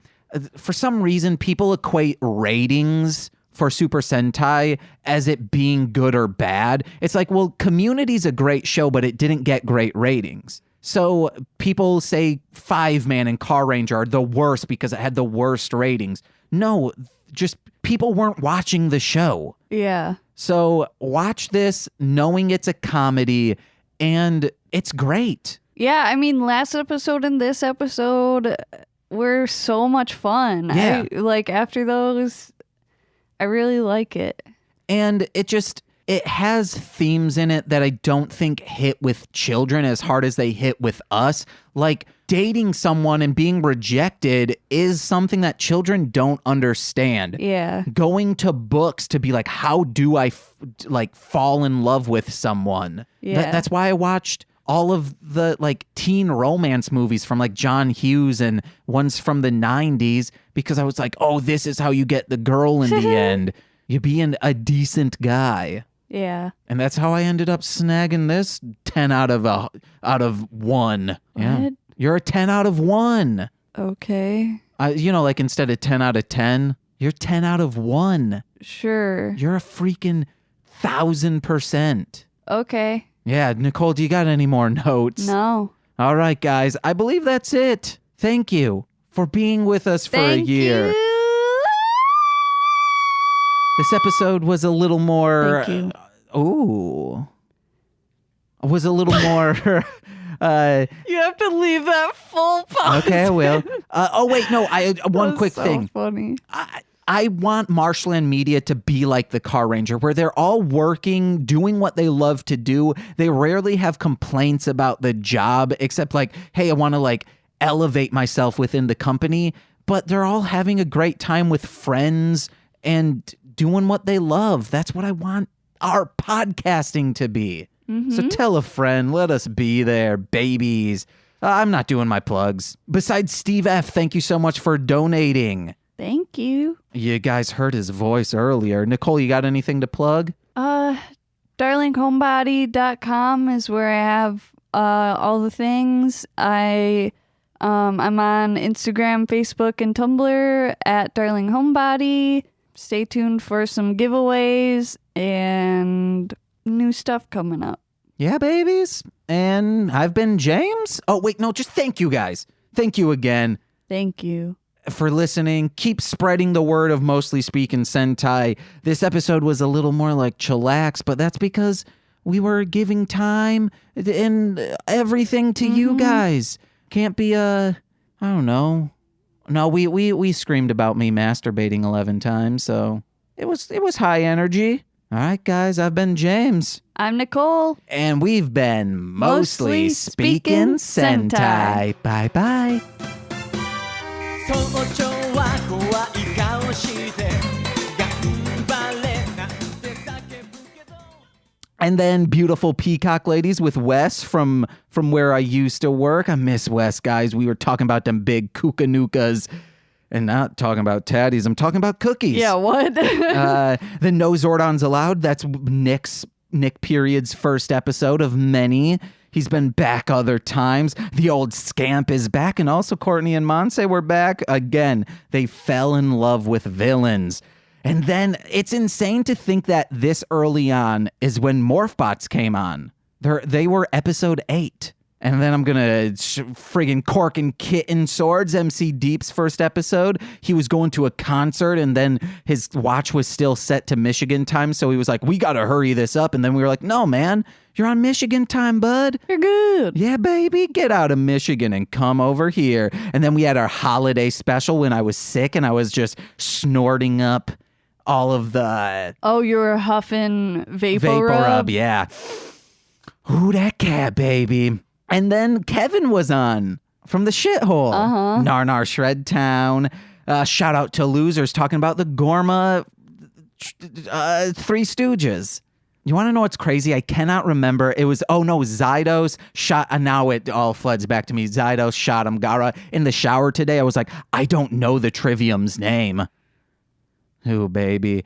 for some reason, people equate ratings for Super Sentai as it being good or bad. It's like, well, Community's a great show, but it didn't get great ratings. So people say Five-Man and Carranger are the worst because it had the worst ratings. No, just people weren't watching the show. Yeah. So watch this knowing it's a comedy and it's great. Yeah, I mean, last episode and this episode were so much fun. Yeah. After those, I really like it. And it has themes in it that I don't think hit with children as hard as they hit with us. Like, dating someone and being rejected is something that children don't understand. Yeah. Going to books to be like, how do I fall in love with someone? Yeah. That's why I watched all of the teen romance movies from John Hughes and ones from the 90s, because I was like, oh, this is how you get the girl in the end. You being a decent guy. Yeah. And that's how I ended up snagging this 10 out of 1. Yeah. What? You're a 10 out of 1. Okay. Instead of 10 out of 10, you're 10 out of 1. Sure. You're a freaking 1,000%. Okay. Yeah, Nicole, do you got any more notes? No. All right, guys. I believe that's it. Thank you for being with us for a year. This episode was a little more. Thank Was a little more. You have to leave that full pause. Okay, I will. Wait, no. One quick so thing. Funny. I want Marshland Media to be like the Carranger, where they're all working, doing what they love to do. They rarely have complaints about the job, except like, hey, I want to like elevate myself within the company. But they're all having a great time with friends and doing what they love. That's what I want our podcasting to be. So tell a friend, let us be there, babies. I'm not doing my plugs. Besides Steve F., thank you so much for donating. Thank you. You guys heard his voice earlier. Nicole, you got anything to plug? Darlinghomebody.com is where I have all the things. I'm on Instagram, Facebook, and Tumblr at Darling Homebody. Stay tuned for some giveaways and new stuff coming up. Yeah, babies. And I've been James. Oh, wait, no, just thank you guys. Thank you again Thank you. for listening. Keep spreading the word of Mostly Speakin Sentai. This episode was a little more like chillax, but that's because we were giving time and everything to you guys. Can't be I don't know. No, we screamed about me masturbating 11 times, so it was high energy. All right, guys, I've been James. I'm Nicole. And we've been Mostly Speakin Sentai. Bye-bye. 早朝は怖い顔して頑張れなんて叫ぶけど And then Beautiful Peacock Ladies with Wes from where I used to work. I miss Wes, guys. We were talking about them big kukanukas. And not talking about tatties. I'm talking about cookies. Yeah, what? The No Zordons Allowed. That's Nick Period's first episode of many. He's been back other times. The old scamp is back. And also Courtney and Monse were back. Again, they fell in love with villains. And then it's insane to think that this early on is when Morphbots came on. They were episode 8. And then I'm going to friggin' Cork and Kitten Swords, MC Deep's first episode. He was going to a concert and then his watch was still set to Michigan time. So he was like, we got to hurry this up. And then we were like, no, man, you're on Michigan time, bud. You're good. Yeah, baby, get out of Michigan and come over here. And then we had our holiday special when I was sick and I was just snorting up all of the... Oh, you were huffing Vapor Rub? Yeah. Ooh, that cat, baby. And then Kevin was on from the shithole. Narnar Shred Town. Shout out to Losers talking about the Gorma Three Stooges. You want to know what's crazy? I cannot remember. It was, Zydos shot, and now it all floods back to me. Zydos shot him. Gara in the shower today. I was like, I don't know the Trivium's name. Ooh, baby.